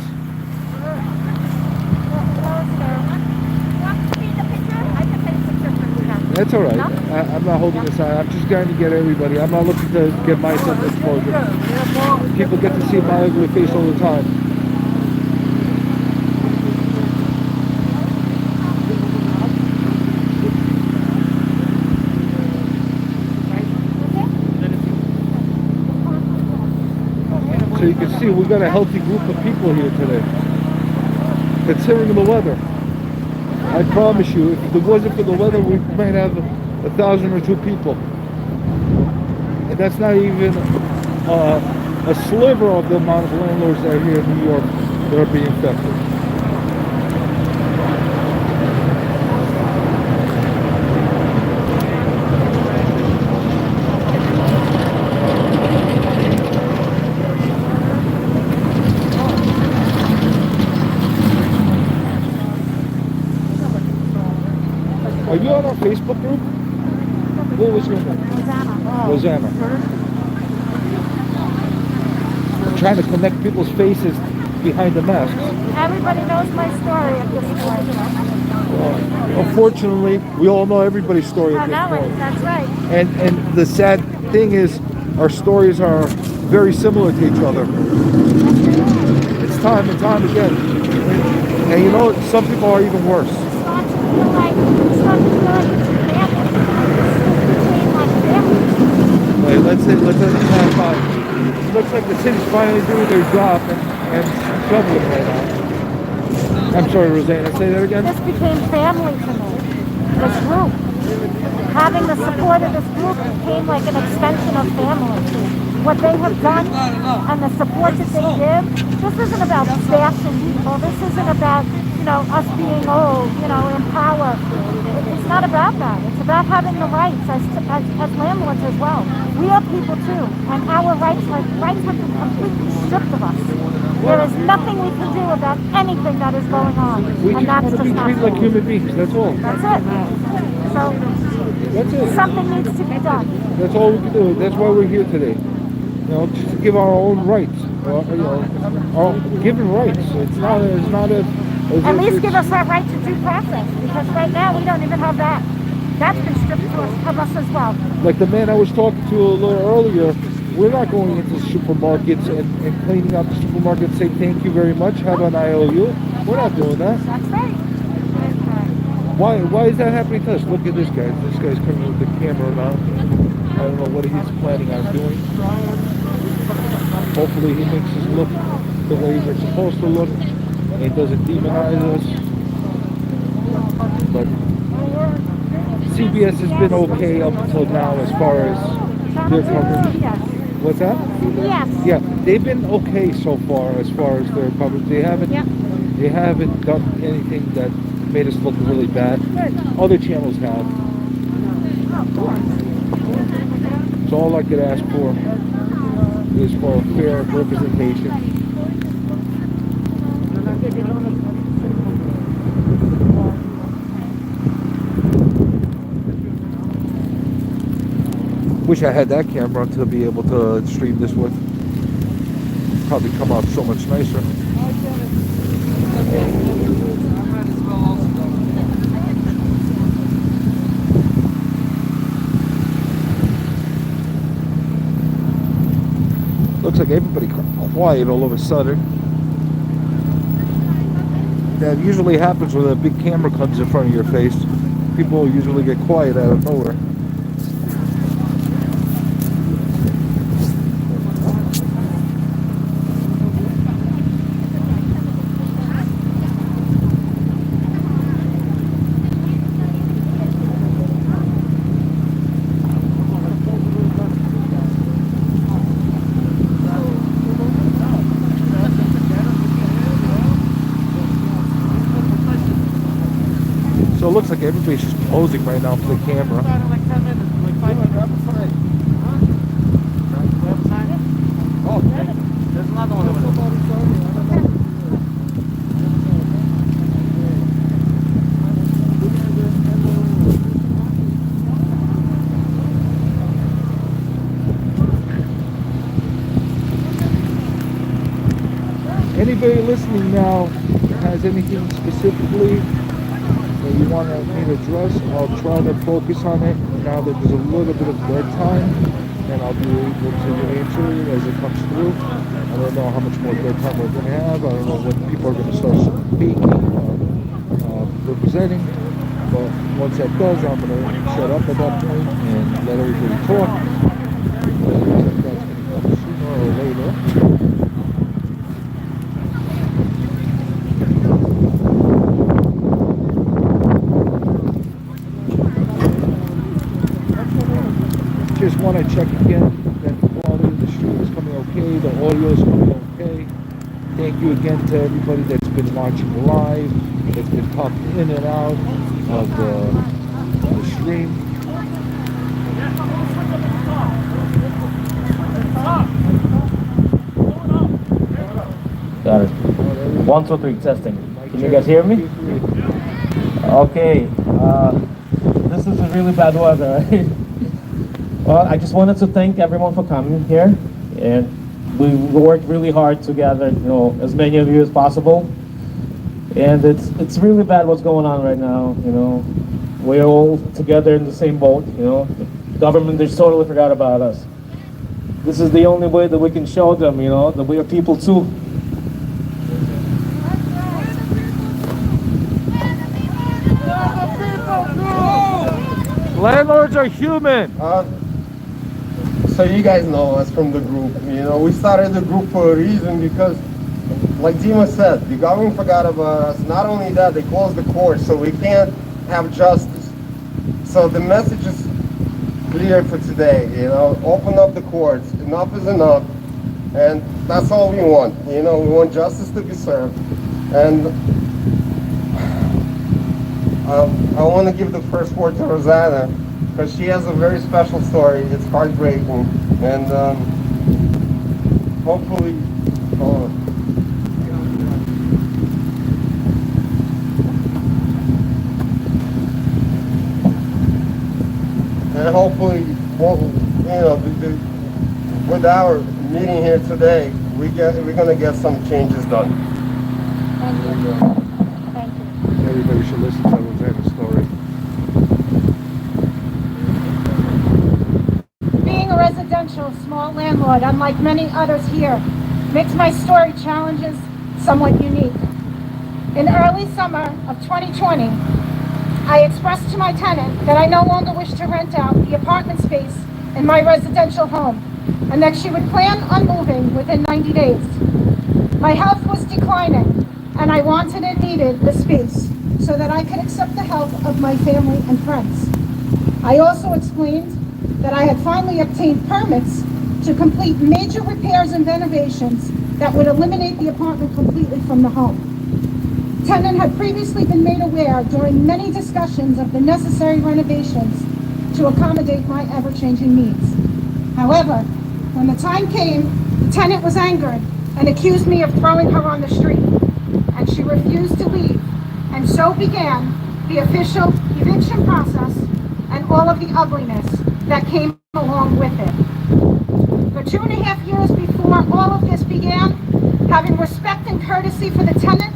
That's all right. I'm not holding a sign. I'm just trying to get everybody. I'm not looking to get myself exposure. People get to see my ugly face all the time. So you can see we got a healthy group of people here today. Considering the weather. I promise you, if it wasn't for the weather, we might have 1,000 or 2 people. And that's not even a sliver of the amount of landlords that are here in New York that are being affected. Are you on our Facebook group? What was your name? Rosanna. I'm trying to connect people's faces behind the masks. Everybody knows my story at this point. Unfortunately, we all know everybody's story at this point. That's right. And the sad thing is, our stories are very similar to each other. It's time and time again. And you know, some people are even worse. Let's have fun. It looks like the city's finally doing their job and troubling right now. I'm sorry, Rosanna, say that again? This became family to me. This group. Having the support of this group became like an extension of family. What they have done and the support that they give, this isn't about bashing people. This isn't about, us being old, in power. It's not about that. It's about having the rights as landlords as well. We are people too, and our rights have been completely stripped of us. There is nothing we can do about anything that is going on. We just want to be treated like human beings, that's all. That's it. So, that's it. Something needs to be done. That's all we can do. That's why we're here today. Just to give our own rights. Our given rights. It's not a at least give us that right to due process, because right now we don't even have that. That's been stripped of us as well. Like the man I was talking to a little earlier, we're not going into supermarkets and cleaning out the supermarket and saying thank you very much, have an IOU. We're not doing that. That's right. Why is that happening to us? Look at this guy. This guy's coming with the camera now. don't know what he's planning on doing. Hopefully he makes us look the way we're supposed to look and he doesn't demonize us. But CBS has been okay up until now as far as their coverage. What's that? Yes. Yeah, they've been okay so far as their coverage. They haven't done anything that made us look really bad. Other channels have. So all I could ask for is for a fair representation. Wish I had that camera to be able to stream this with. Probably come out so much nicer. Looks like everybody quiet all of a sudden. That usually happens when a big camera comes in front of your face. People usually get quiet out of nowhere. So it looks like everybody's just posing right now for the camera. Like 10 minutes, like 5 minutes. Grab a sign. Grab a sign? Oh, okay. There's another one over there. Anybody listening now has anything specifically that you want me to address? I'll try to focus on it now that there's a little bit of dead time, and I'll be able to answer it as it comes through. I don't know how much more dead time we're going to have. I don't know when people are going to start speaking or representing. But once that does, I'm going to shut up at that point and let everybody talk. That's going to come sooner or later. Just want to check again that the quality of the stream is coming okay, the audio is coming okay. Thank you again to everybody that's been watching live, that's been popping in and out of the stream. Got it. 1, 2, 3, testing. Can you guys hear me? Okay. This is a really bad weather, right? Well, I just wanted to thank everyone for coming here, and we worked really hard to gather, as many of you as possible. And it's really bad what's going on right now. We're all together in the same boat. The government just totally forgot about us. This is the only way that we can show them, that we are people too. Landlords are human. So you guys know us from the group. We started the group for a reason because, like Dima said, the government forgot about us. Not only that, they closed the courts, so we can't have justice. So the message is clear for today. Open up the courts. Enough is enough, and that's all we want. We want justice to be served, and I want to give the first word to Rosanna, because she has a very special story. It's heartbreaking, and hopefully, with our meeting here today, we're gonna get some changes done. Thank you. Thank you. Everybody should listen to Rosanna's story. Being a residential small landlord, unlike many others here, makes my story challenges somewhat unique. In early summer of 2020, I expressed to my tenant that I no longer wish to rent out the apartment space in my residential home, and that she would plan on moving within 90 days. My health was declining, and I wanted and needed the space so that I could accept the help of my family and friends. I also explained that I had finally obtained permits to complete major repairs and renovations that would eliminate the apartment completely from the home. The tenant had previously been made aware during many discussions of the necessary renovations to accommodate my ever-changing needs. However, when the time came, the tenant was angered and accused me of throwing her on the street, and she refused to leave, and so began the official eviction process and all of the ugliness that came along with it. For 2.5 years before all of this began, having respect and courtesy for the tenant,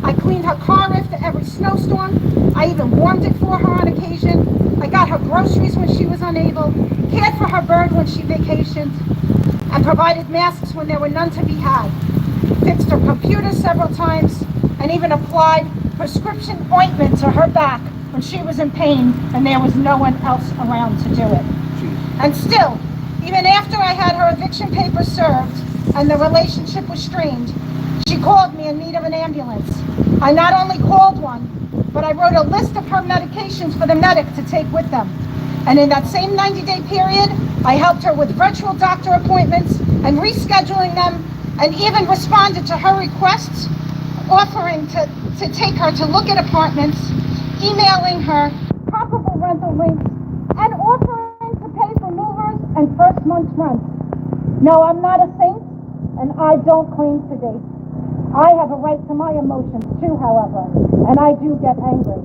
I cleaned her car after every snowstorm. I even warmed it for her on occasion. I got her groceries when she was unable, cared for her bird when she vacationed, and provided masks when there were none to be had. Fixed her computer several times, and even applied prescription ointment to her back when she was in pain and there was no one else around to do it. And still, even after I had her eviction papers served and the relationship was strained, she called me in need of an ambulance. I not only called one, but I wrote a list of her medications for the medic to take with them. And in that same 90-day period, I helped her with virtual doctor appointments and rescheduling them, and even responded to her requests, offering to take her to look at apartments, emailing her comparable rental links, and offering to pay for movers and first month's rent. No, I'm not a saint, and I don't claim to be. I have a right to my emotions too, however, and I do get angry.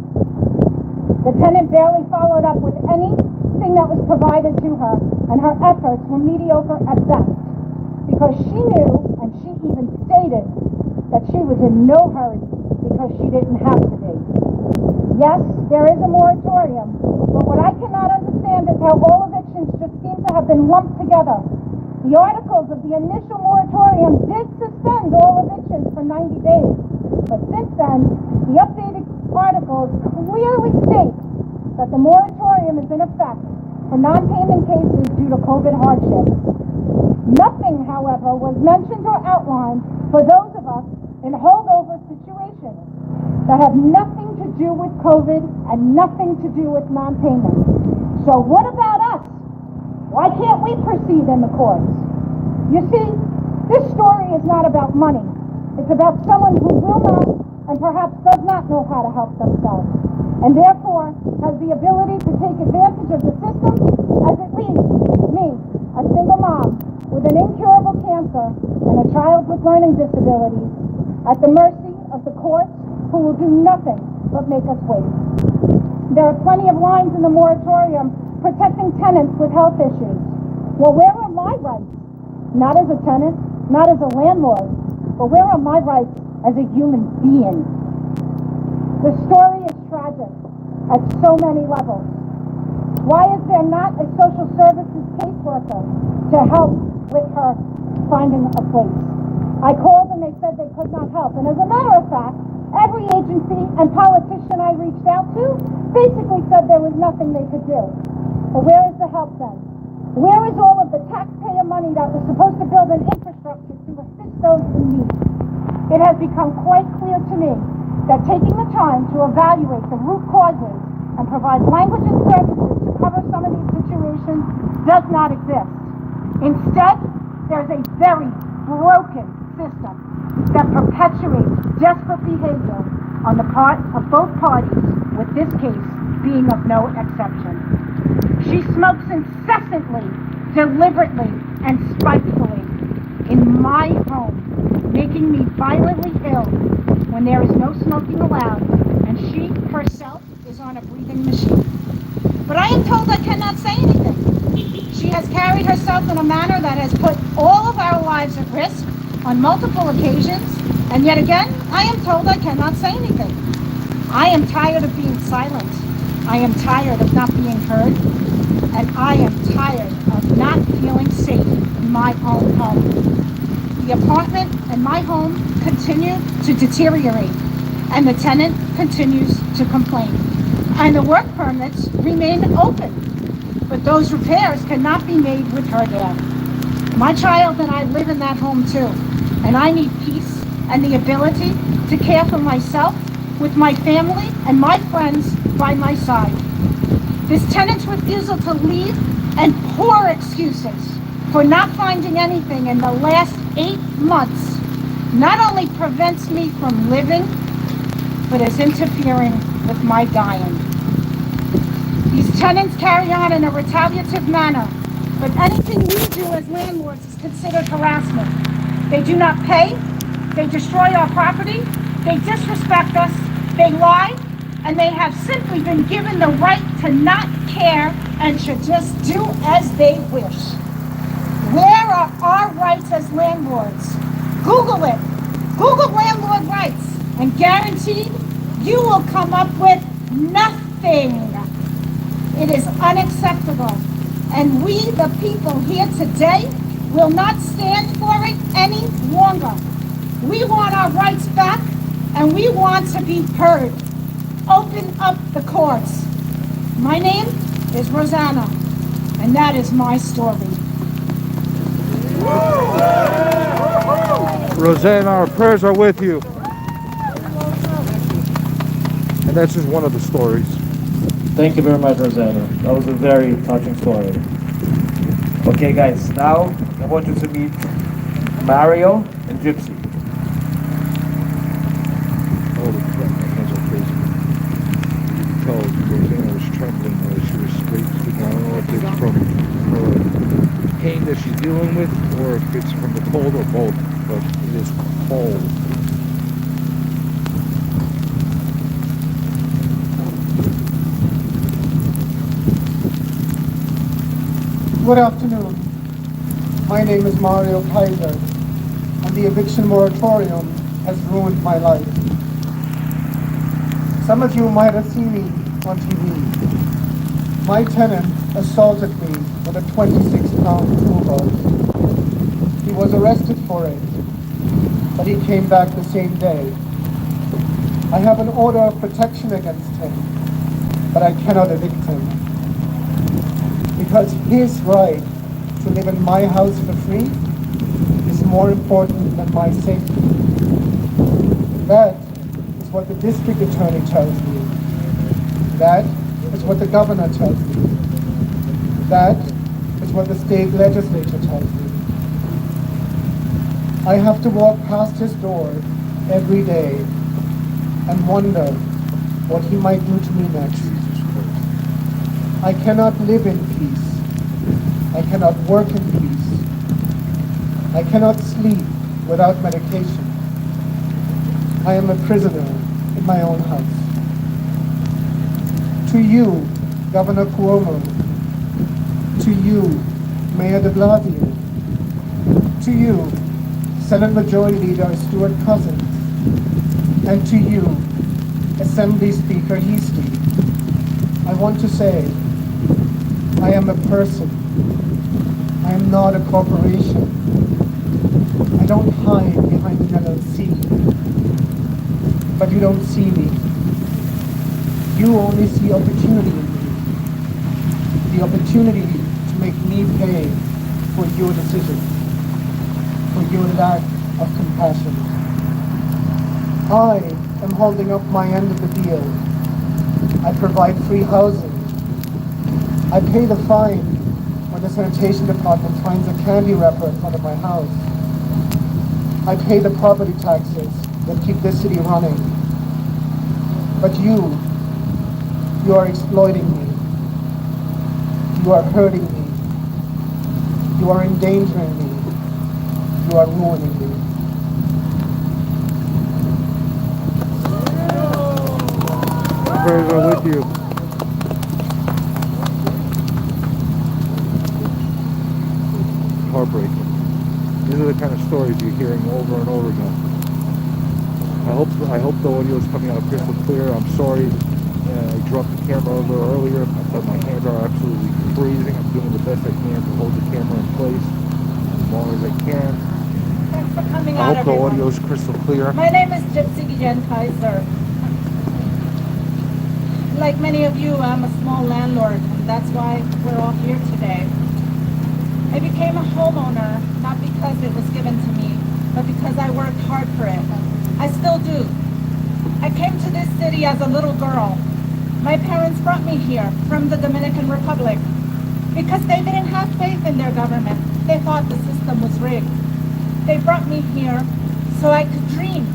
The tenant barely followed up with anything that was provided to her, and her efforts were mediocre at best, because she knew, and she even stated, that she was in no hurry because she didn't have to be. Yes, there is a moratorium, but what I cannot understand is how all evictions just seem to have been lumped together. The articles of the initial moratorium did suspend all evictions for 90 days, but since then, the updated articles clearly state that the moratorium is in effect for non-payment cases due to COVID hardships. Nothing, however, was mentioned or outlined for those of us in holdover situations that have nothing to do with COVID and nothing to do with non-payment. So what about us? Why can't we proceed in the courts? You see, this story is not about money. It's about someone who will not and perhaps does not know how to help themselves, and therefore has the ability to take advantage of the system as it leaves me, a single mom with an incurable cancer and a child with learning disabilities, at the mercy of the courts who will do nothing but make us wait. There are plenty of lines in the moratorium protecting tenants with health issues. Well, where are my rights? Not as a tenant, not as a landlord, but where are my rights as a human being? The story is tragic at so many levels. Why is there not a social services caseworker to help with her finding a place? I called and they said they could not help. And as a matter of fact, every agency and politician I reached out to basically said there was nothing they could do. But where is the help then? Where is all of the taxpayer money that was supposed to build an infrastructure to assist those in need? It has become quite clear to me that taking the time to evaluate the root causes and provide language and services to cover some of these situations does not exist. Instead, there's a very broken system that perpetuates desperate behavior on the part of both parties, with this case being of no exception. She smokes incessantly, deliberately, and spitefully in my home, making me violently ill when there is no smoking allowed, and she herself is on a breathing machine. But I am told I cannot say anything. She has carried herself in a manner that has put all of our lives at risk on multiple occasions, and yet again, I am told I cannot say anything. I am tired of being silent. I am tired of not being heard, and I am tired of not feeling safe in my own home. The apartment and my home continue to deteriorate, and the tenant continues to complain. And the work permits remain open. But those repairs cannot be made with her there. My child and I live in that home too, and I need peace and the ability to care for myself with my family and my friends by my side. This tenant's refusal to leave and poor excuses for not finding anything in the last 8 months not only prevents me from living, but is interfering with my dying. These tenants carry on in a retaliative manner, but anything we do as landlords is considered harassment. They do not pay, they destroy our property, they disrespect us, they lie, and they have simply been given the right to not care and should just do as they wish. Where are our rights as landlords? Google it. Google Landlord Rights, and guaranteed you will come up with nothing. It is unacceptable, and we, the people here today, will not stand for it any longer. We want our rights back, and we want to be heard. Open up the courts. My name is Rosanna, and that is my story. Rosanna, our prayers are with you. And that's just one of the stories. Thank you very much, Rosanna. That was a very touching story. Okay, guys, now I want you to meet Mario and Gypsy. Holy crap, my hands are crazy. You can tell Rosanna was trembling as she was speaking. I don't know if it's from her pain that she's dealing with or if it's from the cold or both, but it is cold. Good afternoon. My name is Mario Kaiser, and the eviction moratorium has ruined my life. Some of you might have seen me on TV. My tenant assaulted me with a 26-pound toolbox. He was arrested for it, but he came back the same day. I have an order of protection against him, but I cannot evict him. Because his right to live in my house for free is more important than my safety. That is what the district attorney tells me. That is what the governor tells me. That is what the state legislature tells me. I have to walk past his door every day and wonder what he might do to me next. I cannot live in peace. I cannot work in peace. I cannot sleep without medication. I am a prisoner in my own house. To you, Governor Cuomo, to you, Mayor de Blasio, to you, Senate Majority Leader Stuart Cousins, and to you, Assembly Speaker Heastie, I want to say, I am a person. I am not a corporation. I don't hide behind an LLC. But you don't see me. You only see opportunity in me. The opportunity to make me pay for your decision, for your lack of compassion. I am holding up my end of the deal. I provide free housing. I pay the fine when the sanitation department finds a candy wrapper in front of my house. I pay the property taxes that keep this city running. But you are exploiting me. You are hurting me. You are endangering me. You are ruining me. Prayers are with you. Heartbreaking. These are the kind of stories you're hearing over and over again. I hope the audio is coming out crystal clear. I'm sorry I dropped the camera a little earlier, but my hands are absolutely freezing. I'm doing the best I can to hold the camera in place as long as I can. Thanks for coming I out, hope the everyone. audio is crystal clear. My name is Gypsy Jen Kaiser. Like many of you, I'm a small landlord in That's why we're all here today. I became a homeowner not because it was given to me, but because I worked hard for it. I still do. I came to this city as a little girl. My parents brought me here from the Dominican Republic because they didn't have faith in their government. They thought the system was rigged. They brought me here so I could dream.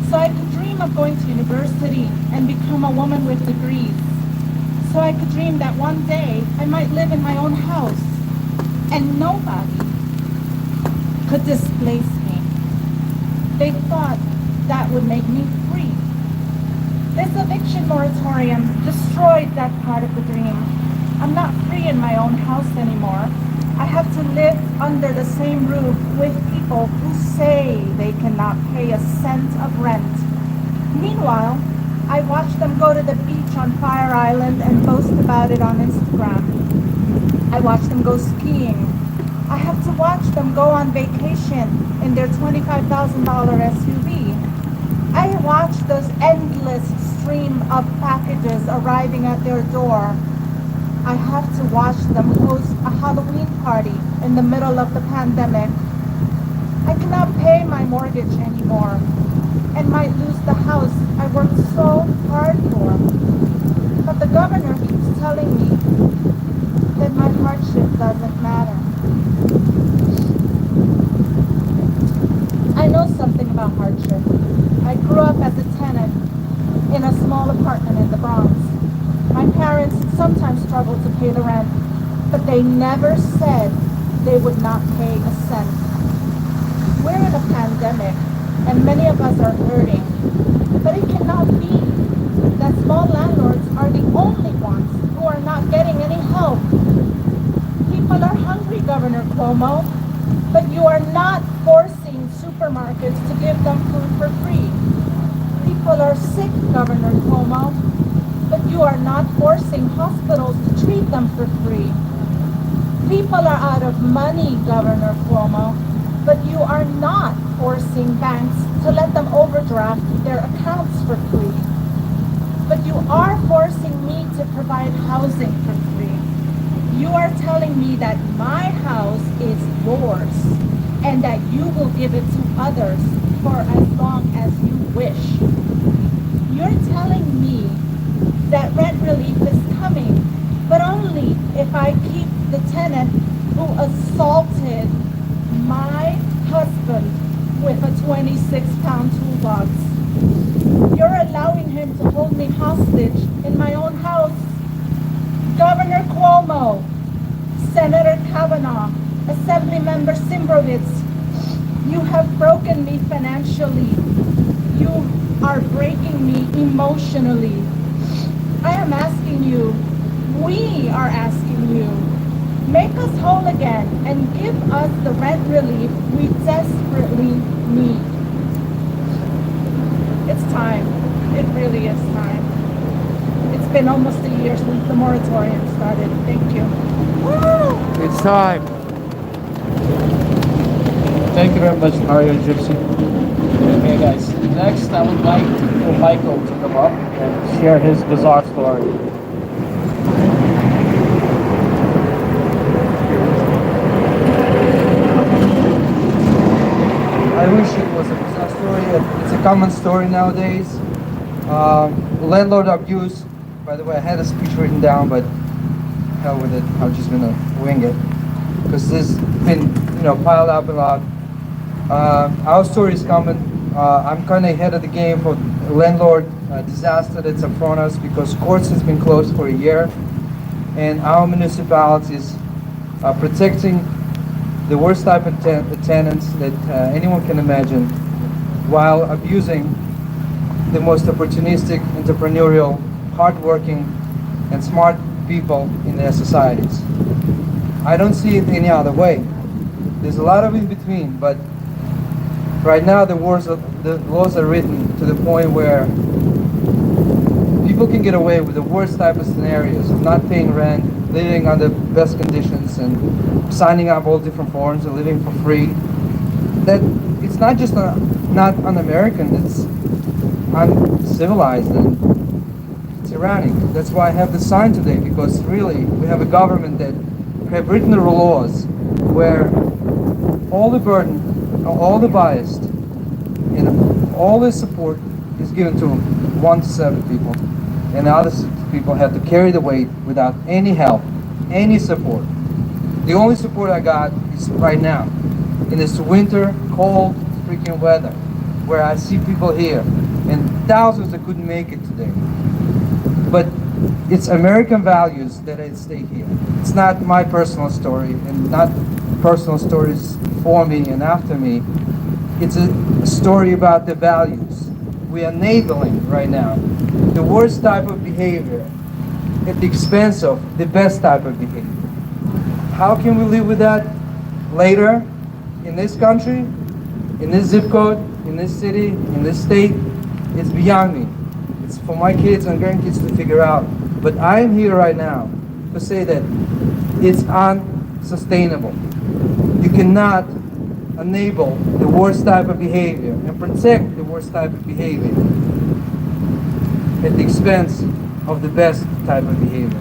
So I could dream of going to university and become a woman with degrees. So I could dream that one day I might live in my own house and nobody could displace me. They thought that would make me free. This eviction moratorium destroyed that part of the dream. I'm not free in my own house anymore. I have to live under the same roof with people who say they cannot pay a cent of rent. Meanwhile, I watch them go to the beach on Fire Island and boast about it on Instagram. I watch them go skiing. I have to watch them go on vacation in their $25,000 SUV. I watch those endless stream of packages arriving at their door. I have to watch them host a Halloween party in the middle of the pandemic. I cannot pay my mortgage anymore and might lose the house I worked so hard for. But the governor keeps telling me that my hardship doesn't matter. I know something about hardship. I grew up as a tenant in a small apartment in the Bronx. My parents sometimes struggled to pay the rent, but they never said they would not pay a cent. We're in a pandemic, and many of us are hurting, but it cannot be that small landlords are the only ones who are not getting any help. People are hungry, Governor Cuomo, but you are not forcing supermarkets to give them food for free. People are sick, Governor Cuomo, but you are not forcing hospitals to treat them for free. People are out of money, Governor Cuomo, but you are not forcing banks to let them overdraft their accounts for free. But you are forcing me to provide housing for free. You are telling me that my house is yours and that you will give it to others for as long as you wish. You're telling me that rent relief is coming, but only if I keep the tenant who assaulted my husband with a 26-pound toolbox. You're allowing him to hold me hostage in my own house. Governor Cuomo, Senator Kavanaugh, Assemblymember Simbrowitz, you have broken me financially. You are breaking me emotionally. I am asking you, we are asking you, make us whole again and give us the rent relief we desperately need. It's time. It really is time. It's been almost a year since the moratorium started. Thank you. Woo! It's time. Thank you very much, Mario Gypsy. Okay, guys. Next, I would like for Michael to come up and share his bizarre story. I wish it was a bizarre story. It's a common story nowadays. Landlord abuse. By the way, I had a speech written down, but hell with it. I'm just gonna wing it because this has been, piled up a lot. Our story is common. I'm kind of ahead of the game for landlord disaster that's upon us because courts has been closed for a year, and our municipalities are protecting the worst type of tenants that anyone can imagine, while abusing the most opportunistic, entrepreneurial, hardworking, and smart people in their societies. I don't see it any other way. There's a lot of in between, but right now the laws are written to the point where people can get away with the worst type of scenarios of not paying rent, living under best conditions, and signing up all different forms and living for free. That it's not just not un-American, it's uncivilized, and it's tyrannic. That's why I have the sign today, because really we have a government that have written the laws where all the burden, all the bias, and all the support is given to 1 to 7 people, and the other people have to carry the weight without any help, any support. The only support I got is right now, in this winter, cold, freaking weather, where I see people here, and thousands that couldn't make it today. But it's American values that are at stake here. It's not my personal story, and not personal stories for me and after me. It's a story about the values. We are enabling right now the worst type of behavior at the expense of the best type of behavior. How can we live with that later in this country, in this zip code, in this city, in this state? It's beyond me. It's for my kids and grandkids to figure out. But I am here right now to say that it's unsustainable. You cannot enable the worst type of behavior and protect the worst type of behavior at the expense of the best type of behavior,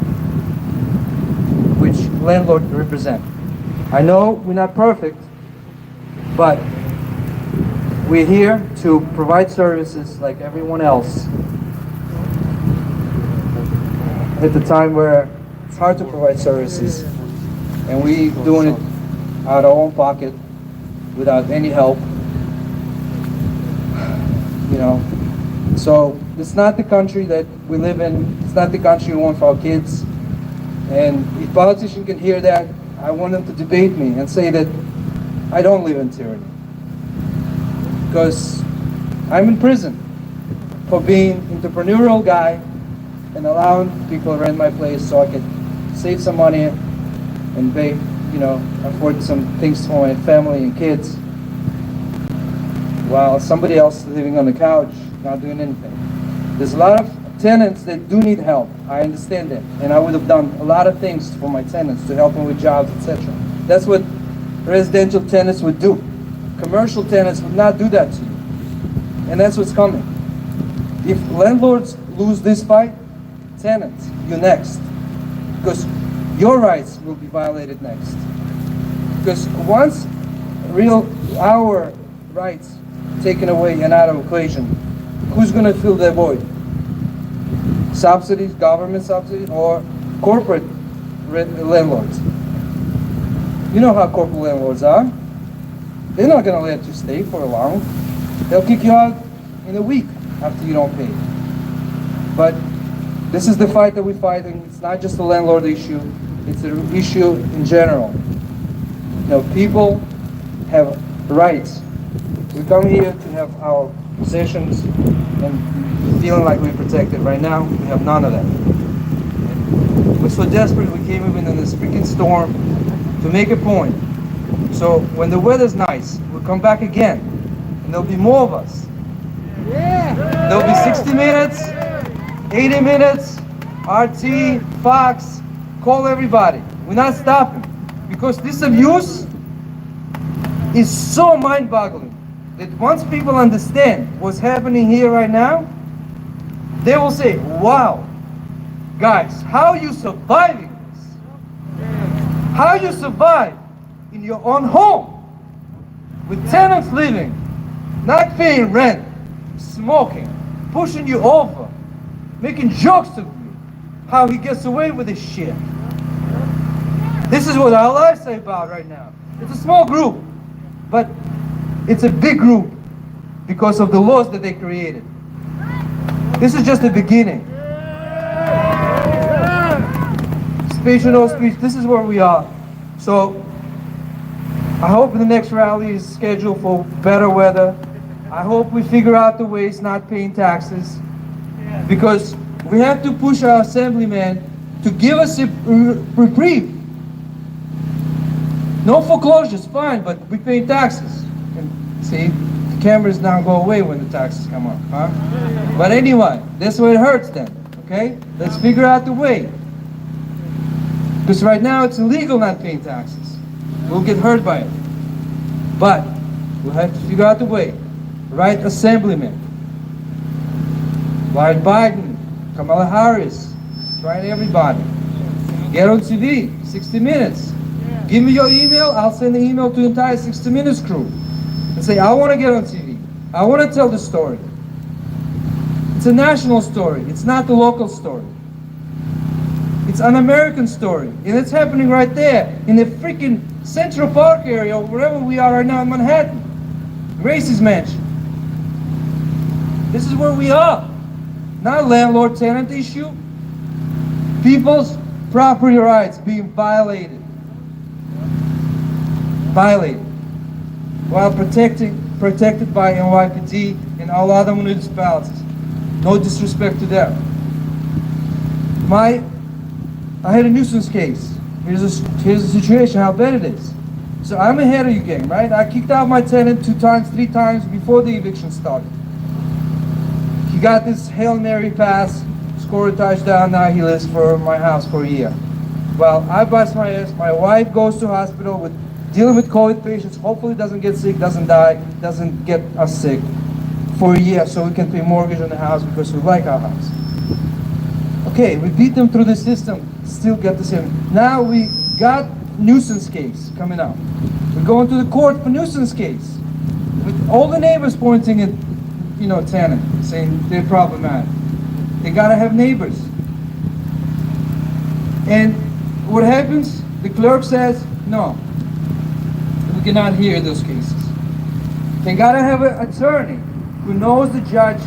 which landlords represent. I know we're not perfect, but we're here to provide services like everyone else at the time where it's hard to provide services, and we doing it out of our own pocket without any help, you know. So it's not the country that we live in. It's not the country we want for our kids. And if politicians can hear that, I want them to debate me and say that I don't live in tyranny, because I'm in prison for being an entrepreneurial guy and allowing people to rent my place so I could save some money and pay, you know, afford some things for my family and kids, while somebody else is living on the couch, not doing anything. There's a lot of tenants that do need help. I understand that, and I would have done a lot of things for my tenants to help them with jobs, etc. That's what residential tenants would do. Commercial tenants would not do that to you, and that's what's coming. If landlords lose this fight, tenants, you're next, because your rights will be violated next. Because once our rights taken away and out of equation, who's going to fill that void? Subsidies, government subsidies, or corporate landlords? You know how corporate landlords are. They're not going to let you stay for long. They'll kick you out in a week after you don't pay. But this is the fight that we're fighting. It's not just a landlord issue. It's an issue in general. You know, people have rights. We come here to have our possessions and feeling like we're protected. Right now, we have none of that. And we're so desperate, we came even in this freaking storm to make a point. So when the weather's nice, we'll come back again, and there'll be more of us. Yeah. There'll be 60 minutes, 80 minutes, RT, Fox, call everybody. We're not stopping, because this abuse is so mind-boggling that once people understand what's happening here right now, they will say, wow, guys, how are you surviving this? How you survive in your own home with tenants living, not paying rent, smoking, pushing you over, making jokes of you, how he gets away with this shit. This is what our lives are about right now. It's a small group, but it's a big group because of the laws that they created. This is just the beginning. Speech or no speech, this is where we are. So I hope the next rally is scheduled for better weather. I hope we figure out the ways not paying taxes, because we have to push our assemblyman to give us a reprieve. No foreclosures, fine, but we pay taxes. And see, the cameras now go away when the taxes come up, huh? But anyway, that's where it hurts then, okay? Let's figure out the way. Because right now it's illegal not paying taxes. We'll get hurt by it. But we'll have to figure out the way. Right assemblyman. Like Biden, Kamala Harris, trying everybody. Get on TV, 60 Minutes. Give me your email, I'll send an email to the entire 60 Minutes crew and say, I want to get on TV. I want to tell the story. It's a national story. It's not the local story. It's an American story. And it's happening right there in the freaking Central Park area or wherever we are right now in Manhattan. Gracie's mansion. This is where we are. Not a landlord-tenant issue. People's property rights being violated. While protected by NYPD and all other municipalities. No disrespect to them. I had a nuisance case. Here's the situation, how bad it is. So I'm ahead of you game, right? I kicked out my tenant 2 times, 3 times before the eviction started. He got this Hail Mary pass, scored a touchdown, now he lives for my house for a year. Well, I bust my ass, my wife goes to hospital with dealing with COVID patients, hopefully doesn't get sick, doesn't die, doesn't get us sick for a year so we can pay mortgage on the house because we like our house. Okay, we beat them through the system, still get the same. Now we got nuisance case coming up. We're going to the court for nuisance case. With all the neighbors pointing at, tenant, saying they're problematic. They gotta have neighbors. And what happens? The clerk says, no, we cannot hear those cases. They gotta have an attorney who knows the judge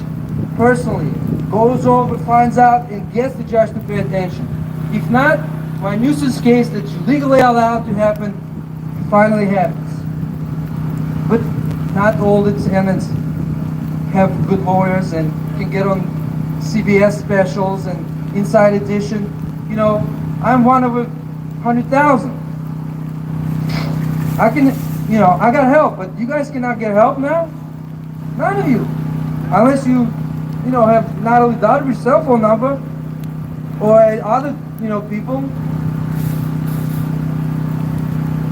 personally, goes over, finds out, and gets the judge to pay attention. If not, my nuisance case that's legally allowed to happen finally happens. But not all the tenants have good lawyers and can get on CBS specials and Inside Edition. I'm one of 100,000. I got help, but you guys cannot get help now? None of you. Unless you, have not only Daughtry's cell phone number or other, people.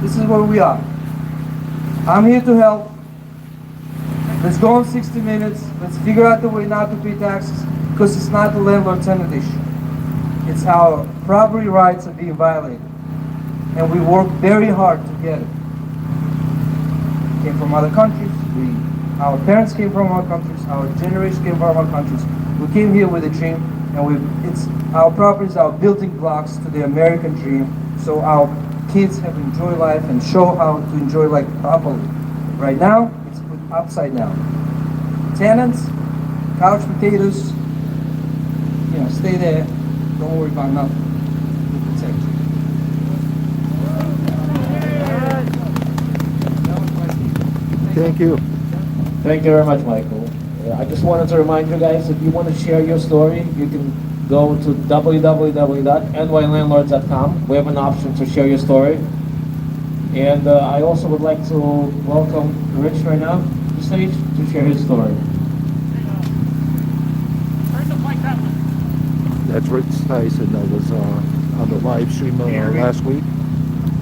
This is where we are. I'm here to help. Let's go on 60 Minutes. Let's figure out the way not to pay taxes because it's not the landlord-tenant issue. It's our property rights are being violated. And we work very hard to get it. Came from other countries. Our parents came from our countries. Our generation came from our countries. We came here with a dream, and our properties are building blocks to the American dream, so our kids have enjoy life and show how to enjoy life properly. Right now, it's put upside down. Tenants, couch potatoes, stay there. Don't worry about nothing. We'll protect you. Thank you. Thank you very much, Michael. I just wanted to remind you guys, if you want to share your story, you can go to www.nylandlords.com. We have an option to share your story. And I also would like to welcome Rich right now to the stage to share his story. That's Rich Tyson that was on the live stream last week.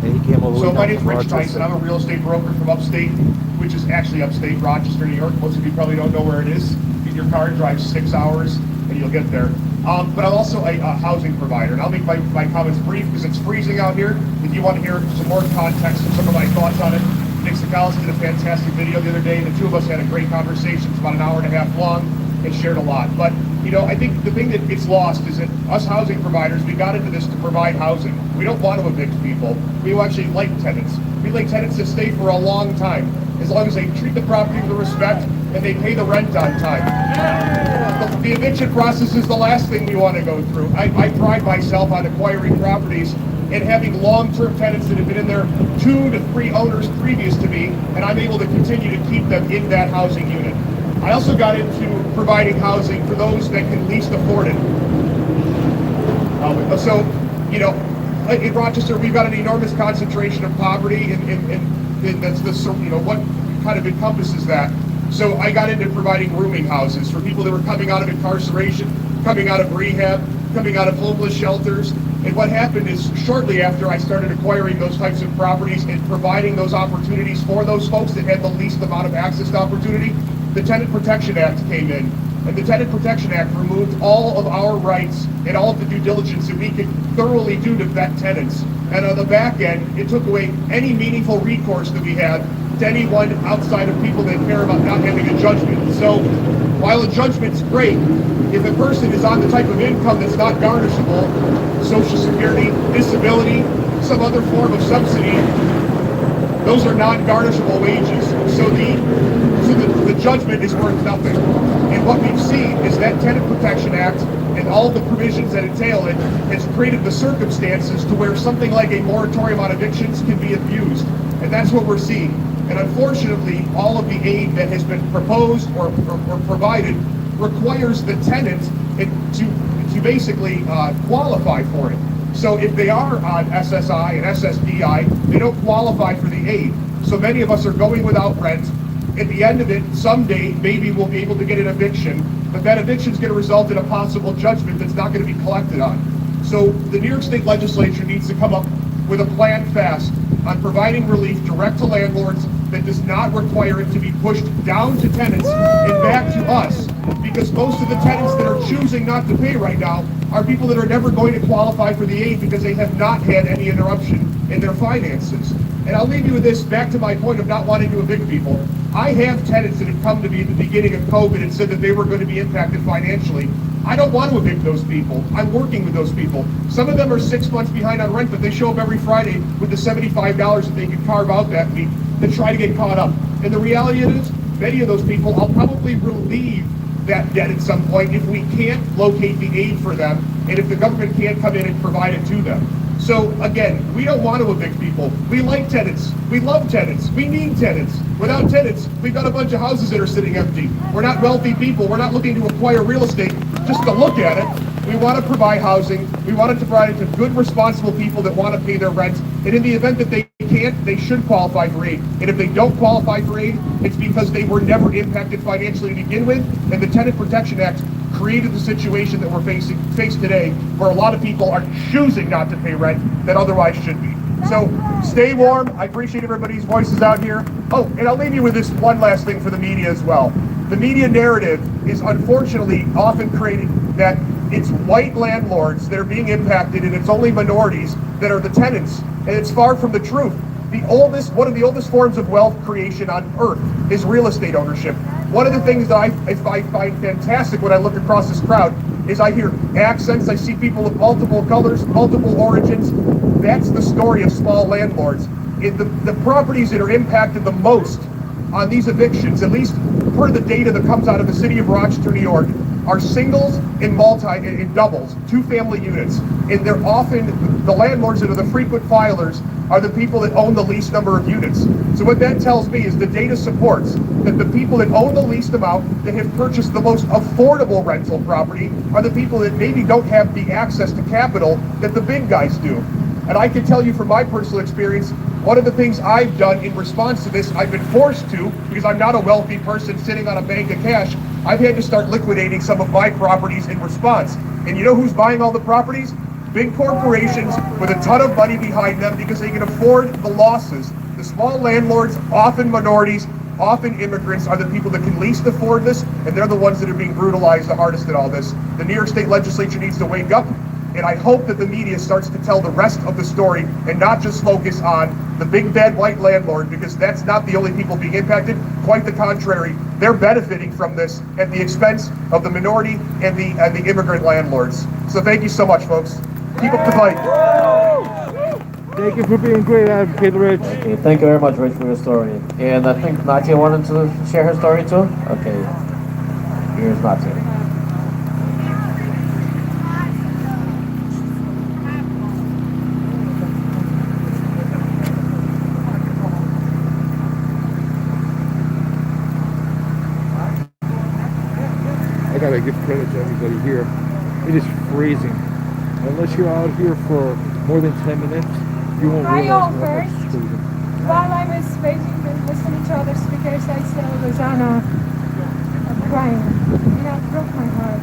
And he came over. So my name's Rich Tyson. I'm a real estate broker from Upstate, which is actually Upstate, Rochester, New York. Most of you probably don't know where it is. Get your car, drive 6 hours, and you'll get there. But I'm also a housing provider, and I'll make my comments brief because it's freezing out here. If you want to hear some more context and some of my thoughts on it, Nick Sakalis did a fantastic video the other day, and the two of us had a great conversation. It's about an hour and a half long and shared a lot. But, I think the thing that gets lost is that us housing providers, we got into this to provide housing. We don't want to evict people. We actually like tenants. We like tenants to stay for a long time, as long as they treat the property with respect and they pay the rent on time. The eviction process is the last thing we want to go through. I pride myself on acquiring properties and having long-term tenants that have been in there 2 to 3 owners previous to me, and I'm able to continue to keep them in that housing unit. I also got into providing housing for those that can least afford it. In Rochester, we've got an enormous concentration of poverty, and that's what kind of encompasses that. So I got into providing rooming houses for people that were coming out of incarceration, coming out of rehab, coming out of homeless shelters. And what happened is shortly after I started acquiring those types of properties and providing those opportunities for those folks that had the least amount of access to opportunity, the Tenant Protection Act came in. And the Tenant Protection Act removed all of our rights and all of the due diligence that we could thoroughly do to vet tenants. And on the back end, it took away any meaningful recourse that we had to anyone outside of people that care about not having a judgment. So while a judgment's great, if a person is on the type of income that's not garnishable, Social Security, disability, some other form of subsidy, those are non-garnishable wages. So the judgment is worth nothing. And what we've seen is that Tenant Protection Act and all the provisions that entail it has created the circumstances to where something like a moratorium on evictions can be abused. And that's what we're seeing. And unfortunately, all of the aid that has been proposed or provided requires the tenant to basically qualify for it. So if they are on SSI and SSDI, they don't qualify for the aid. So many of us are going without rent. At the end of it, someday, maybe we'll be able to get an eviction, but that eviction is going to result in a possible judgment that's not going to be collected on. So the New York State Legislature needs to come up with a plan fast on providing relief direct to landlords that does not require it to be pushed down to tenants and back to us, because most of the tenants that are choosing not to pay right now are people that are never going to qualify for the aid because they have not had any interruption in their finances. And I'll leave you with this, back to my point of not wanting to evict people. I have tenants that have come to me at the beginning of COVID and said that they were going to be impacted financially. I don't want to evict those people. I'm working with those people. Some of them are 6 months behind on rent, but they show up every Friday with the $75 that they can carve out that week to try to get caught up. And the reality is, many of those people, I'll probably relieve that debt at some point if we can't locate the aid for them and if the government can't come in and provide it to them. So again, we don't want to evict people. We like tenants. We love tenants. We need tenants. Without tenants, we've got a bunch of houses that are sitting empty. We're not wealthy people. We're not looking to acquire real estate just to look at it. We want to provide housing. We want to provide it to good, responsible people that want to pay their rent. And in the event that they can't, they should qualify for aid. And if they don't qualify for aid, it's because they were never impacted financially to begin with. And the Tenant Protection Act created the situation that we're faced today, where a lot of people are choosing not to pay rent that otherwise should be. So stay warm. I appreciate everybody's voices out here. Oh, and I'll leave you with this one last thing for the media as well. The media narrative is unfortunately often created that it's white landlords that are being impacted and it's only minorities that are the tenants. And it's far from the truth. One of the oldest forms of wealth creation on earth is real estate ownership. One of the things that I find fantastic when I look across this crowd is I hear accents, I see people of multiple colors, multiple origins. That's the story of small landlords. The properties that are impacted the most on these evictions, at least per the data that comes out of the city of Rochester, New York, are singles and doubles, two-family units. And they're often, the landlords that are the frequent filers are the people that own the least number of units. So what that tells me is the data supports that the people that own the least amount, that have purchased the most affordable rental property, are the people that maybe don't have the access to capital that the big guys do. And I can tell you from my personal experience, one of the things I've done in response to this, I've been forced to, because I'm not a wealthy person sitting on a bank of cash, I've had to start liquidating some of my properties in response. And you know who's buying all the properties? Big corporations with a ton of money behind them because they can afford the losses. The small landlords, often minorities, often immigrants, are the people that can least afford this, and they're the ones that are being brutalized the hardest in all this. The New York State Legislature needs to wake up, and I hope that the media starts to tell the rest of the story and not just focus on the big bad white landlord, because that's not the only people being impacted. Quite the contrary, they're benefiting from this at the expense of the minority and the immigrant landlords. So thank you so much, folks. Keep up the fight. Thank you for being great, Advocate Rich. Okay, thank you very much, Rich, for your story. And I think Natia wanted to share her story too? Okay, here's Natia. I gotta give credit to everybody here. It is freezing. Unless you're out here for more than 10 minutes, you won't realize how much it's freezing. While I was waiting and listening to other speakers, I saw Rosanna crying. It broke my heart.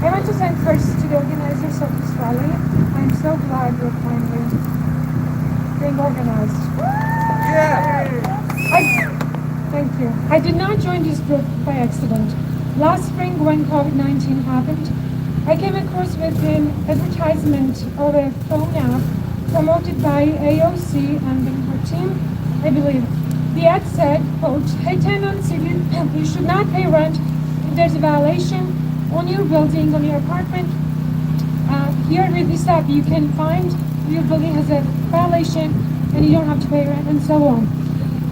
I want to thank first to the organizers of this rally. I'm so glad we're finally being organized. Yeah! Thank you. I did not join this group by accident. Last spring, when COVID-19 happened, I came across with an advertisement of a phone app promoted by AOC and her team, I believe. The ad said, quote, "Hey tenants, you should not pay rent if there's a violation on your building, on your apartment. Here with this app you can find your building has a violation and you don't have to pay rent," and so on.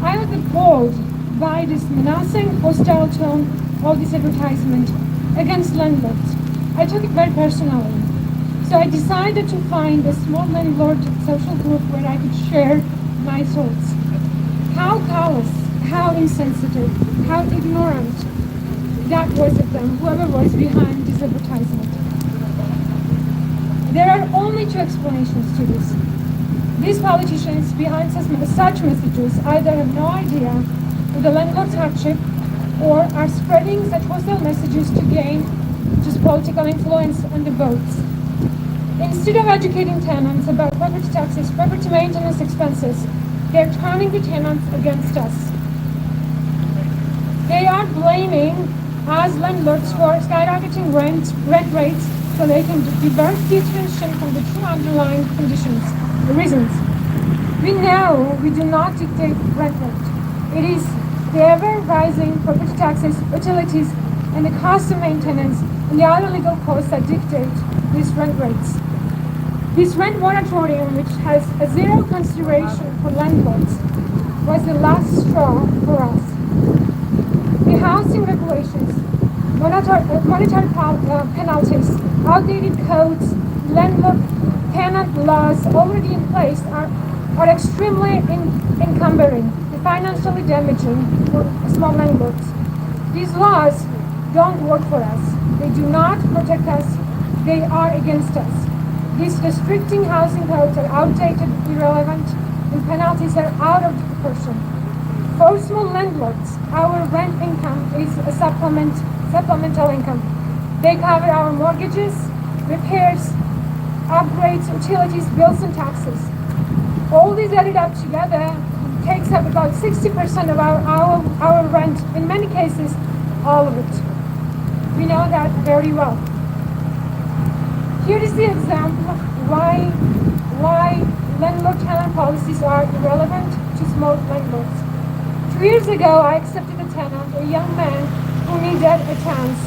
I was appalled by this menacing, hostile tone of this advertisement against landlords. I took it very personally. So I decided to find a small landlord social group where I could share my thoughts. How callous, how insensitive, how ignorant that was of them, whoever was behind this advertisement. There are only two explanations to this. These politicians behind such messages either have no idea of the landlord's hardship or are spreading such hostile messages to gain just political influence and the votes. Instead of educating tenants about property taxes, property maintenance expenses, they're turning the tenants against us. They are blaming us landlords for skyrocketing rent rates so they can divert the attention from the true underlying conditions, the reasons. We know we do not dictate rent rate. It is the ever-rising property taxes, utilities, and the cost of maintenance and the other legal costs that dictate these rent rates. This rent moratorium, which has a zero consideration for landlords, was the last straw for us. The housing regulations, monetary penalties, outdated codes, landlord-tenant laws already in place are extremely encumbering and financially damaging for small landlords. These laws don't work for us. They do not protect us. They are against us. These restricting housing codes are outdated, irrelevant, and penalties are out of proportion. For small landlords, our rent income is a supplemental income. They cover our mortgages, repairs, upgrades, utilities, bills, and taxes. All these added up together takes up about 60% of our rent, in many cases, all of it. We know that very well. Here is the example of why landlord-tenant policies are irrelevant to small landlords. 2 years ago, I accepted a tenant, a young man who needed a chance.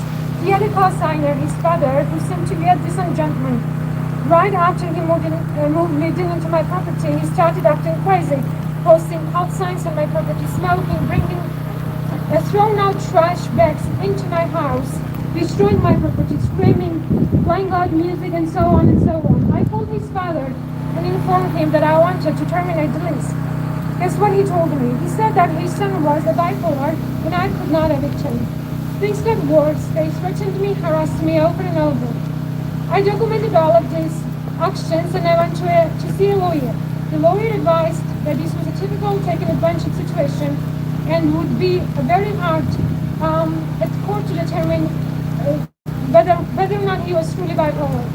He had a co-signer, his father, who seemed to be a decent gentleman. Right after he moved in into my property, he started acting crazy, posting hot signs on my property, smoking, bringing throwing out trash bags into my house, destroying my property, screaming, playing loud music, and so on and so on. I called his father and informed him that I wanted to terminate the lease. Guess what he told me? He said that his son was a bipolar and I could not evict him. Things got worse. They threatened me, harassed me over and over. I documented all of these actions and I went to see a lawyer. The lawyer advised that this was a typical taking advantage situation and would be very hard at court to determine whether or not he was truly bipolar.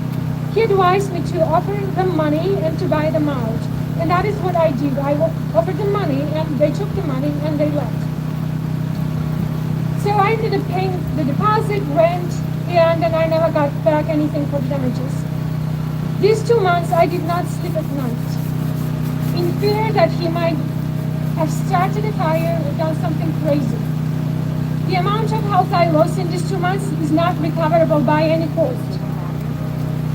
He advised me to offer them money and to buy them out. And that is what I did. I offered them money and they took the money and they left. So I ended up paying the deposit, rent, and then I never got back anything for the damages. These 2 months I did not sleep at night, in fear that he might have started a fire or done something crazy. The amount of health I lost in these 2 months is not recoverable by any cost.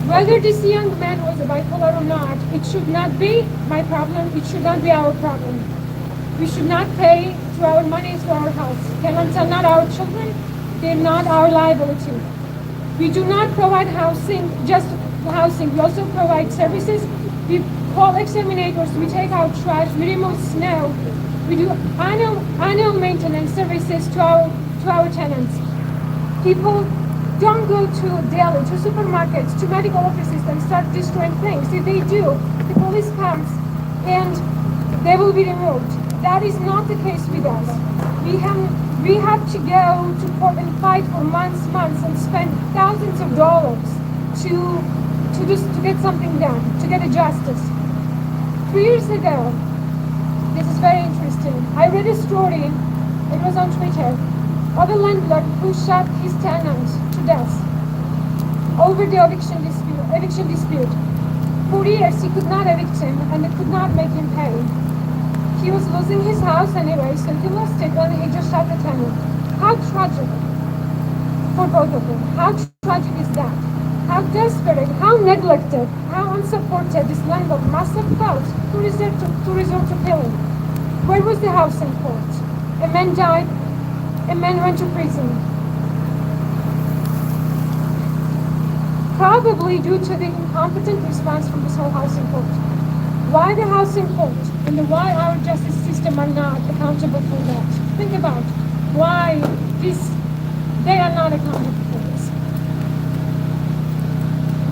Whether this young man was a bipolar or not, it should not be my problem, it should not be our problem. We should not pay to our money to our house. Tenants are not our children, they're not our liability. We do not provide housing, just housing, we also provide services. We call exterminators, we take out trash, we remove snow. We do annual maintenance services to our tenants. People don't go to deli, to supermarkets, to medical offices and start destroying things. If they do, the police comes and they will be removed. That is not the case with us. We have to go to court and fight for months and spend thousands of dollars to get something done, to get a justice. 3 years ago, this is very interesting. I read a story, it was on Twitter. of a landlord who shot his tenant to death over the eviction dispute. For years he could not evict him and they could not make him pay. He was losing his house anyway, so he lost it when he just shot the tenant. How tragic for both of them. How tragic is that? How desperate, how neglected, how unsupported this landlord must have felt to resort to killing. Where was the housing court? A man died, a man went to prison. Probably due to the incompetent response from this whole housing court. Why the housing court and why our justice system are not accountable for that? Think about why they are not accountable for this.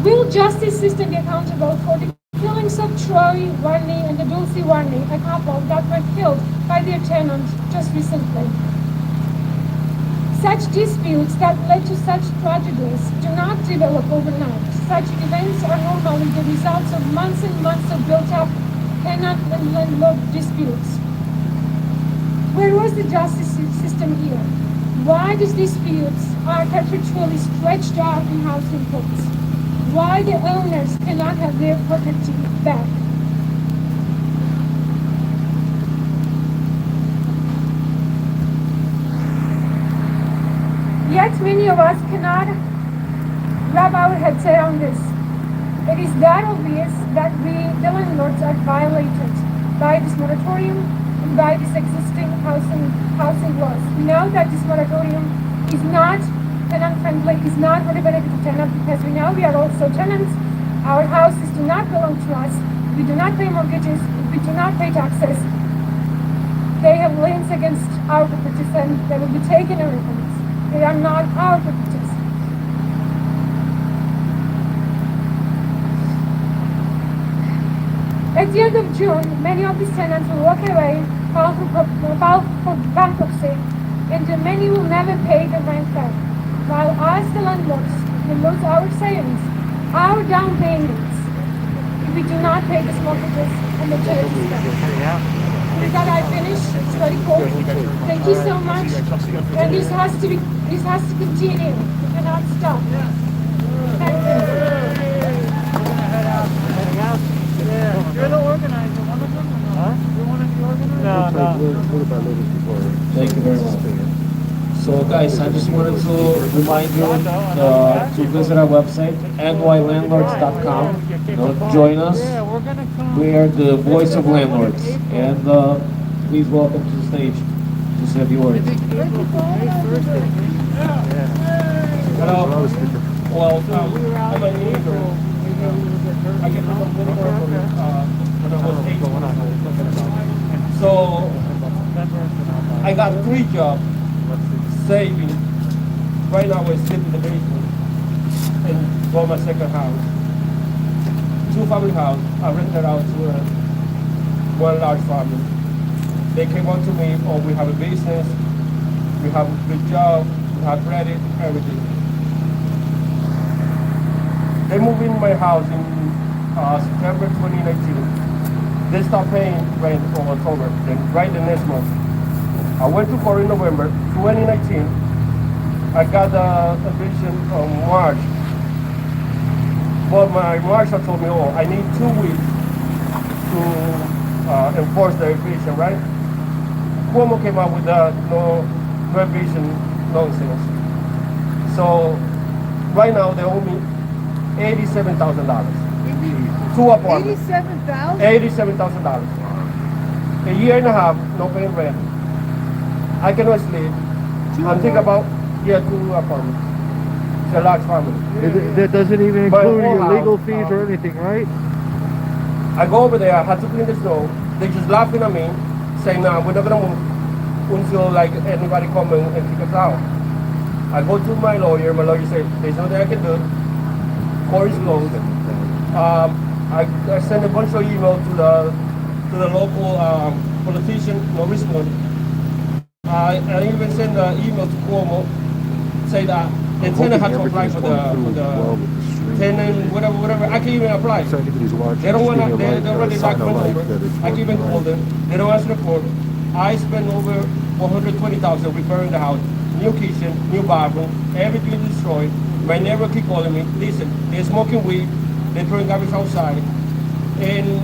Will justice system be accountable for the killings of Troy Warney and the Dulcie Warney, a couple that were killed by their tenant just recently? Such disputes that led to such tragedies do not develop overnight. Such events are normally the results of months and months of built-up tenant and landlord disputes. Where was the justice system here? Why these disputes are perpetually stretched out in housing courts? Why the owners cannot have their property back? Yet many of us cannot wrap our heads around this. It is that obvious that we, the landlords, are violated by this moratorium and by this existing housing laws. We know that this moratorium is not tenant-friendly, is not for the benefit of tenants, because we know we are also tenants. Our houses do not belong to us. We do not pay mortgages. We do not pay taxes. They have liens against our properties and they will be taken away from us. They are not our properties. At the end of June, many of these tenants will walk away, file for bankruptcy, and many will never pay the rent back. While us, the landlords, will lose our savings, our down payments, if we do not pay these mortgages and the utilities back. With that, I finish. It's very cool. Thank you so much. And this has to continue. We cannot stop. Thank you. You're the organizer. One of them? Huh? You're one of the organizers? No. Thank you very much. So guys, I just wanted to remind you to visit our website, nylandlords.com. Join us. We are the voice of landlords. And please welcome to the stage to say a few words. Hello. Well, I'm a neighbor. I get a little when I was 18. So I got 3 jobs saving. Right now I sleep in the basement and go my second house. 2-family house. I rented out to one large family. They came on to me, oh, we have a business, we have a good job, we have credit, everything. They moved in my house in September 2019. They stopped paying rent for October, then right the next month. I went to court in November 2019. I got the eviction on March. But my marshal told me, oh, I need 2 weeks to enforce the eviction, right? Cuomo came out with the no eviction nonsense. So right now they owe me $87,000. 2 apartments. $87,000. A year and a half, no paying rent. I cannot sleep. I'm thinking about 2 apartments. It's a large family. That doesn't even include your legal fees or anything, right? I go over there, I had to clean the snow. They just laughing at me, saying, no, we're not gonna move until like anybody come and kick us out. I go to my lawyer says, there's nothing I can do. Court is closed. I sent a bunch of emails to the local politician, no response. I even sent an email to Cuomo, say that the tenant had to apply for the tenant, whatever. I can't even apply. They don't want to, they already locked my number. I can't even call them. They don't answer the phone. I spent over $120,000 repairing the house. new kitchen, new bathroom, everything is destroyed. My neighbor keep calling me, listen, they're smoking weed, they're throwing garbage outside, and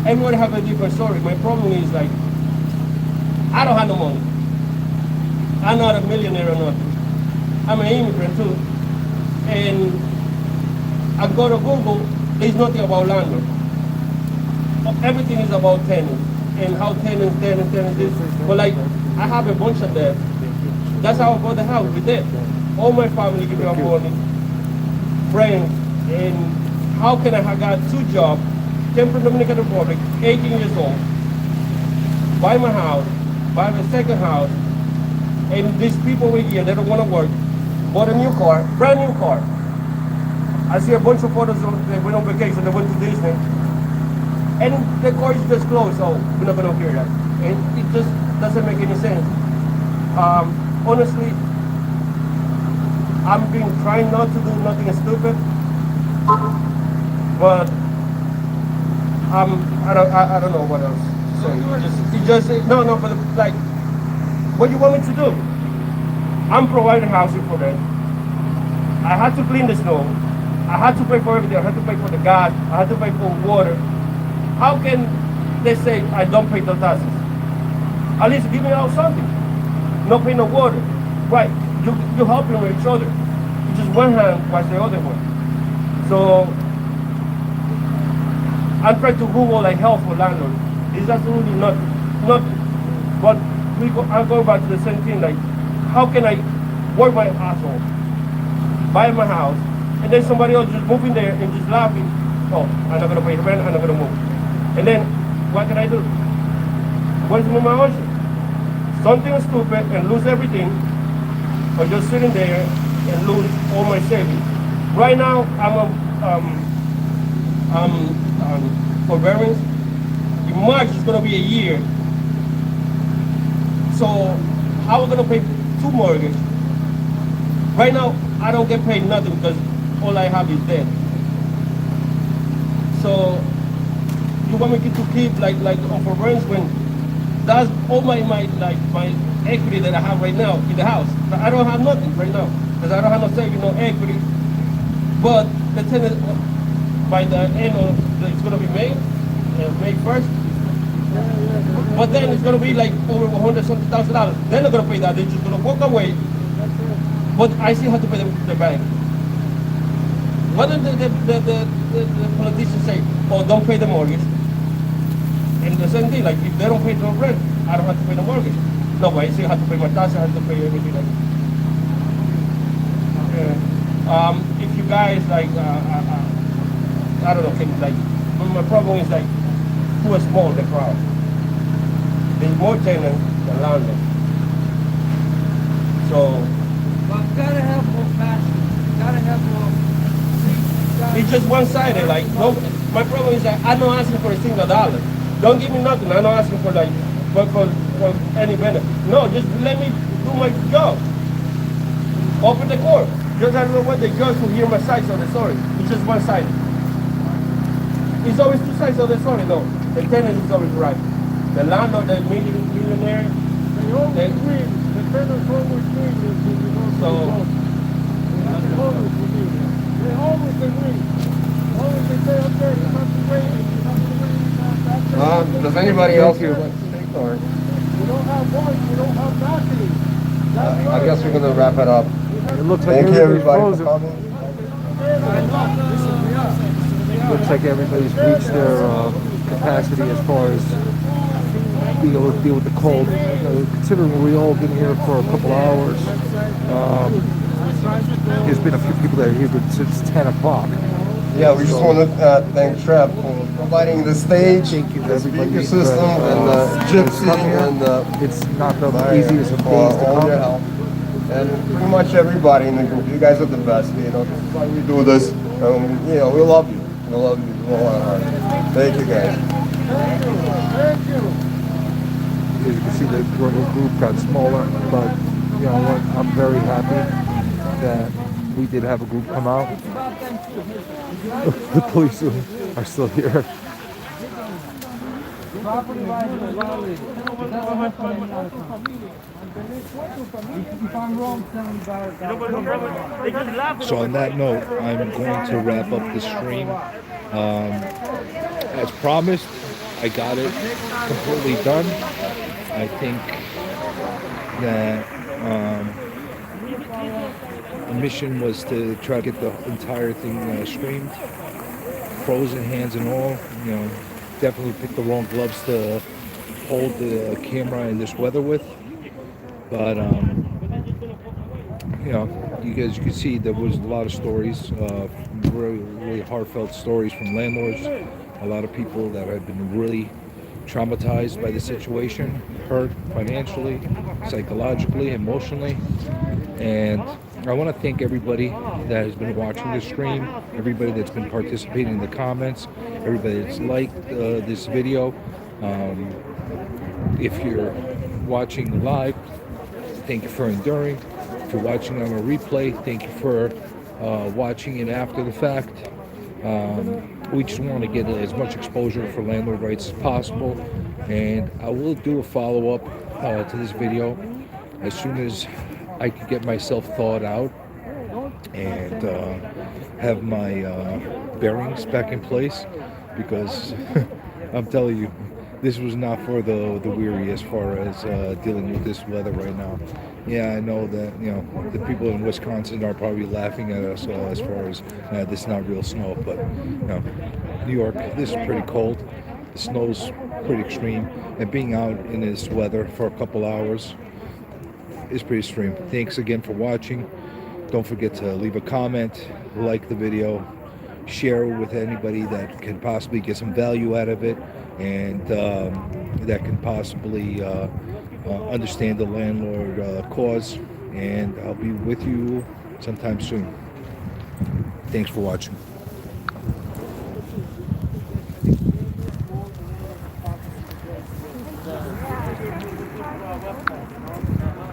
everyone have a different story. My problem is like, I don't have no money. I'm not a millionaire or nothing. I'm an immigrant too. And I go to Google, there's nothing about landlord. Everything is about tenants and how tenants is. But like, I have a bunch of debt. That's how I bought the house, with debt. All my family give me up money, friends, and how can I have got 2 jobs, came from Dominican Republic, 18 years old, buy my house, buy my second house, and these people over here, they don't want to work, bought a new car, brand new car. I see a bunch of photos of they went on vacation, they went to Disney, and the car is just closed, so we're not going to hear that. And it just doesn't make any sense. Honestly, I've been trying not to do nothing stupid, but I don't know what else to say. But like, what you want me to do? I'm providing housing for them. I had to clean the snow. I had to pay for everything. I had to pay for the gas. I had to pay for water. How can they say I don't pay the taxes? At least give me out something. No pay no water. Right, you helping with each other. Just one hand wash the other one. So I'm trying to Google like help for landlord. It's absolutely nothing. But I'm going back to the same thing. Like, how can I work my asshole, buy my house, and then somebody else just move in there and just laughing? Oh, I'm not gonna pay the rent. I'm not gonna move. And then what can I do? What is my option? Something stupid and lose everything, or just sitting there and lose all my savings. Right now, I'm forbearance. In March, it's gonna be a year. So how am I gonna pay 2 mortgages? Right now, I don't get paid nothing because all I have is debt. So you want me to keep like on forbearance when that's all my equity that I have right now in the house. But I don't have nothing right now because I don't have no savings, no equity. But the tenant, by the end of it's going to be May 1st. But then it's going to be like over $100,000. They're not going to pay that. They're just going to walk away. But I still have to pay the bank. What did the politicians say? Oh, don't pay the mortgage. And the same thing, like if they don't pay the rent, I don't have to pay the mortgage. No, but I still have to pay my taxes, I have to pay everything. If you guys like, I don't know, can like, my problem is like, too small the crowd. There's more tenants than landlords. So. Well, you gotta have more passion. You gotta have more. It's just one-sided. Like, no, my problem is that I'm not asking for a single dollar. Don't give me nothing. I'm not asking for like for any benefit. No, just let me do my job. Open the court. Just I don't know what the judge will hear my sides of the story. It's just one-sided. It's always 2 sides of the story. No, the tenant is always right. The landlord, the millionaire. They always agree. The tenants always agree. So. They always agree. Always they say, okay, you have to wait. Does anybody else here like to take or? You don't have voice, you don't have nothing. I guess we're gonna wrap it up. It looks like Thank you everybody frozen. for coming. Looks like everybody's reached their capacity as far as being able to deal with the cold. Considering we all been here for a couple hours, there's been a few people that are here since 10 o'clock. Yeah, we just want to thank Trev for providing the stage, the speaker system, and Gypsy, and it's not the easiest of days to all come. your help. And pretty much everybody in the group. You guys are the best. You know, this is why we do this. You know, we love you. We love you. We love our heart. Thank you, guys. Thank you. As you can see, the group got smaller, but you know what? I'm very happy that we did have a group come out. The police are still here. property rights of the Rally. Is that what happened in other countries? If I'm wrong, tell me about it. So on that note, I'm going to wrap up the stream. As promised, I got it completely done. I think that the mission was to try to get the entire thing streamed, frozen hands and all. You know, definitely picked the wrong gloves to hold the camera in this weather with. But you know, as you can see, there was a lot of stories, really heartfelt stories from landlords. A lot of people that have been really traumatized by the situation, hurt financially, psychologically, emotionally. And I want to thank everybody that has been watching this stream, everybody that's been participating in the comments, everybody that's liked this video. If you're watching live, thank you for enduring. If you're watching on a replay, thank you for watching it after the fact. We just want to get as much exposure for landlord rights as possible, and I will do a follow-up to this video as soon as I can get myself thawed out and have my bearings back in place, because I'm telling you, this was not for the weary as far as dealing with this weather right now. Yeah, I know that, you know, the people in Wisconsin are probably laughing at us as far as this is not real snow, but you know, New York, this is pretty cold. The snow's pretty extreme, and being out in this weather for a couple hours is pretty extreme. Thanks again for watching. Don't forget to leave a comment, like the video, share it with anybody that can possibly get some value out of it, and that can possibly understand the landlord cause. And I'll be with you sometime soon. Thanks for watching.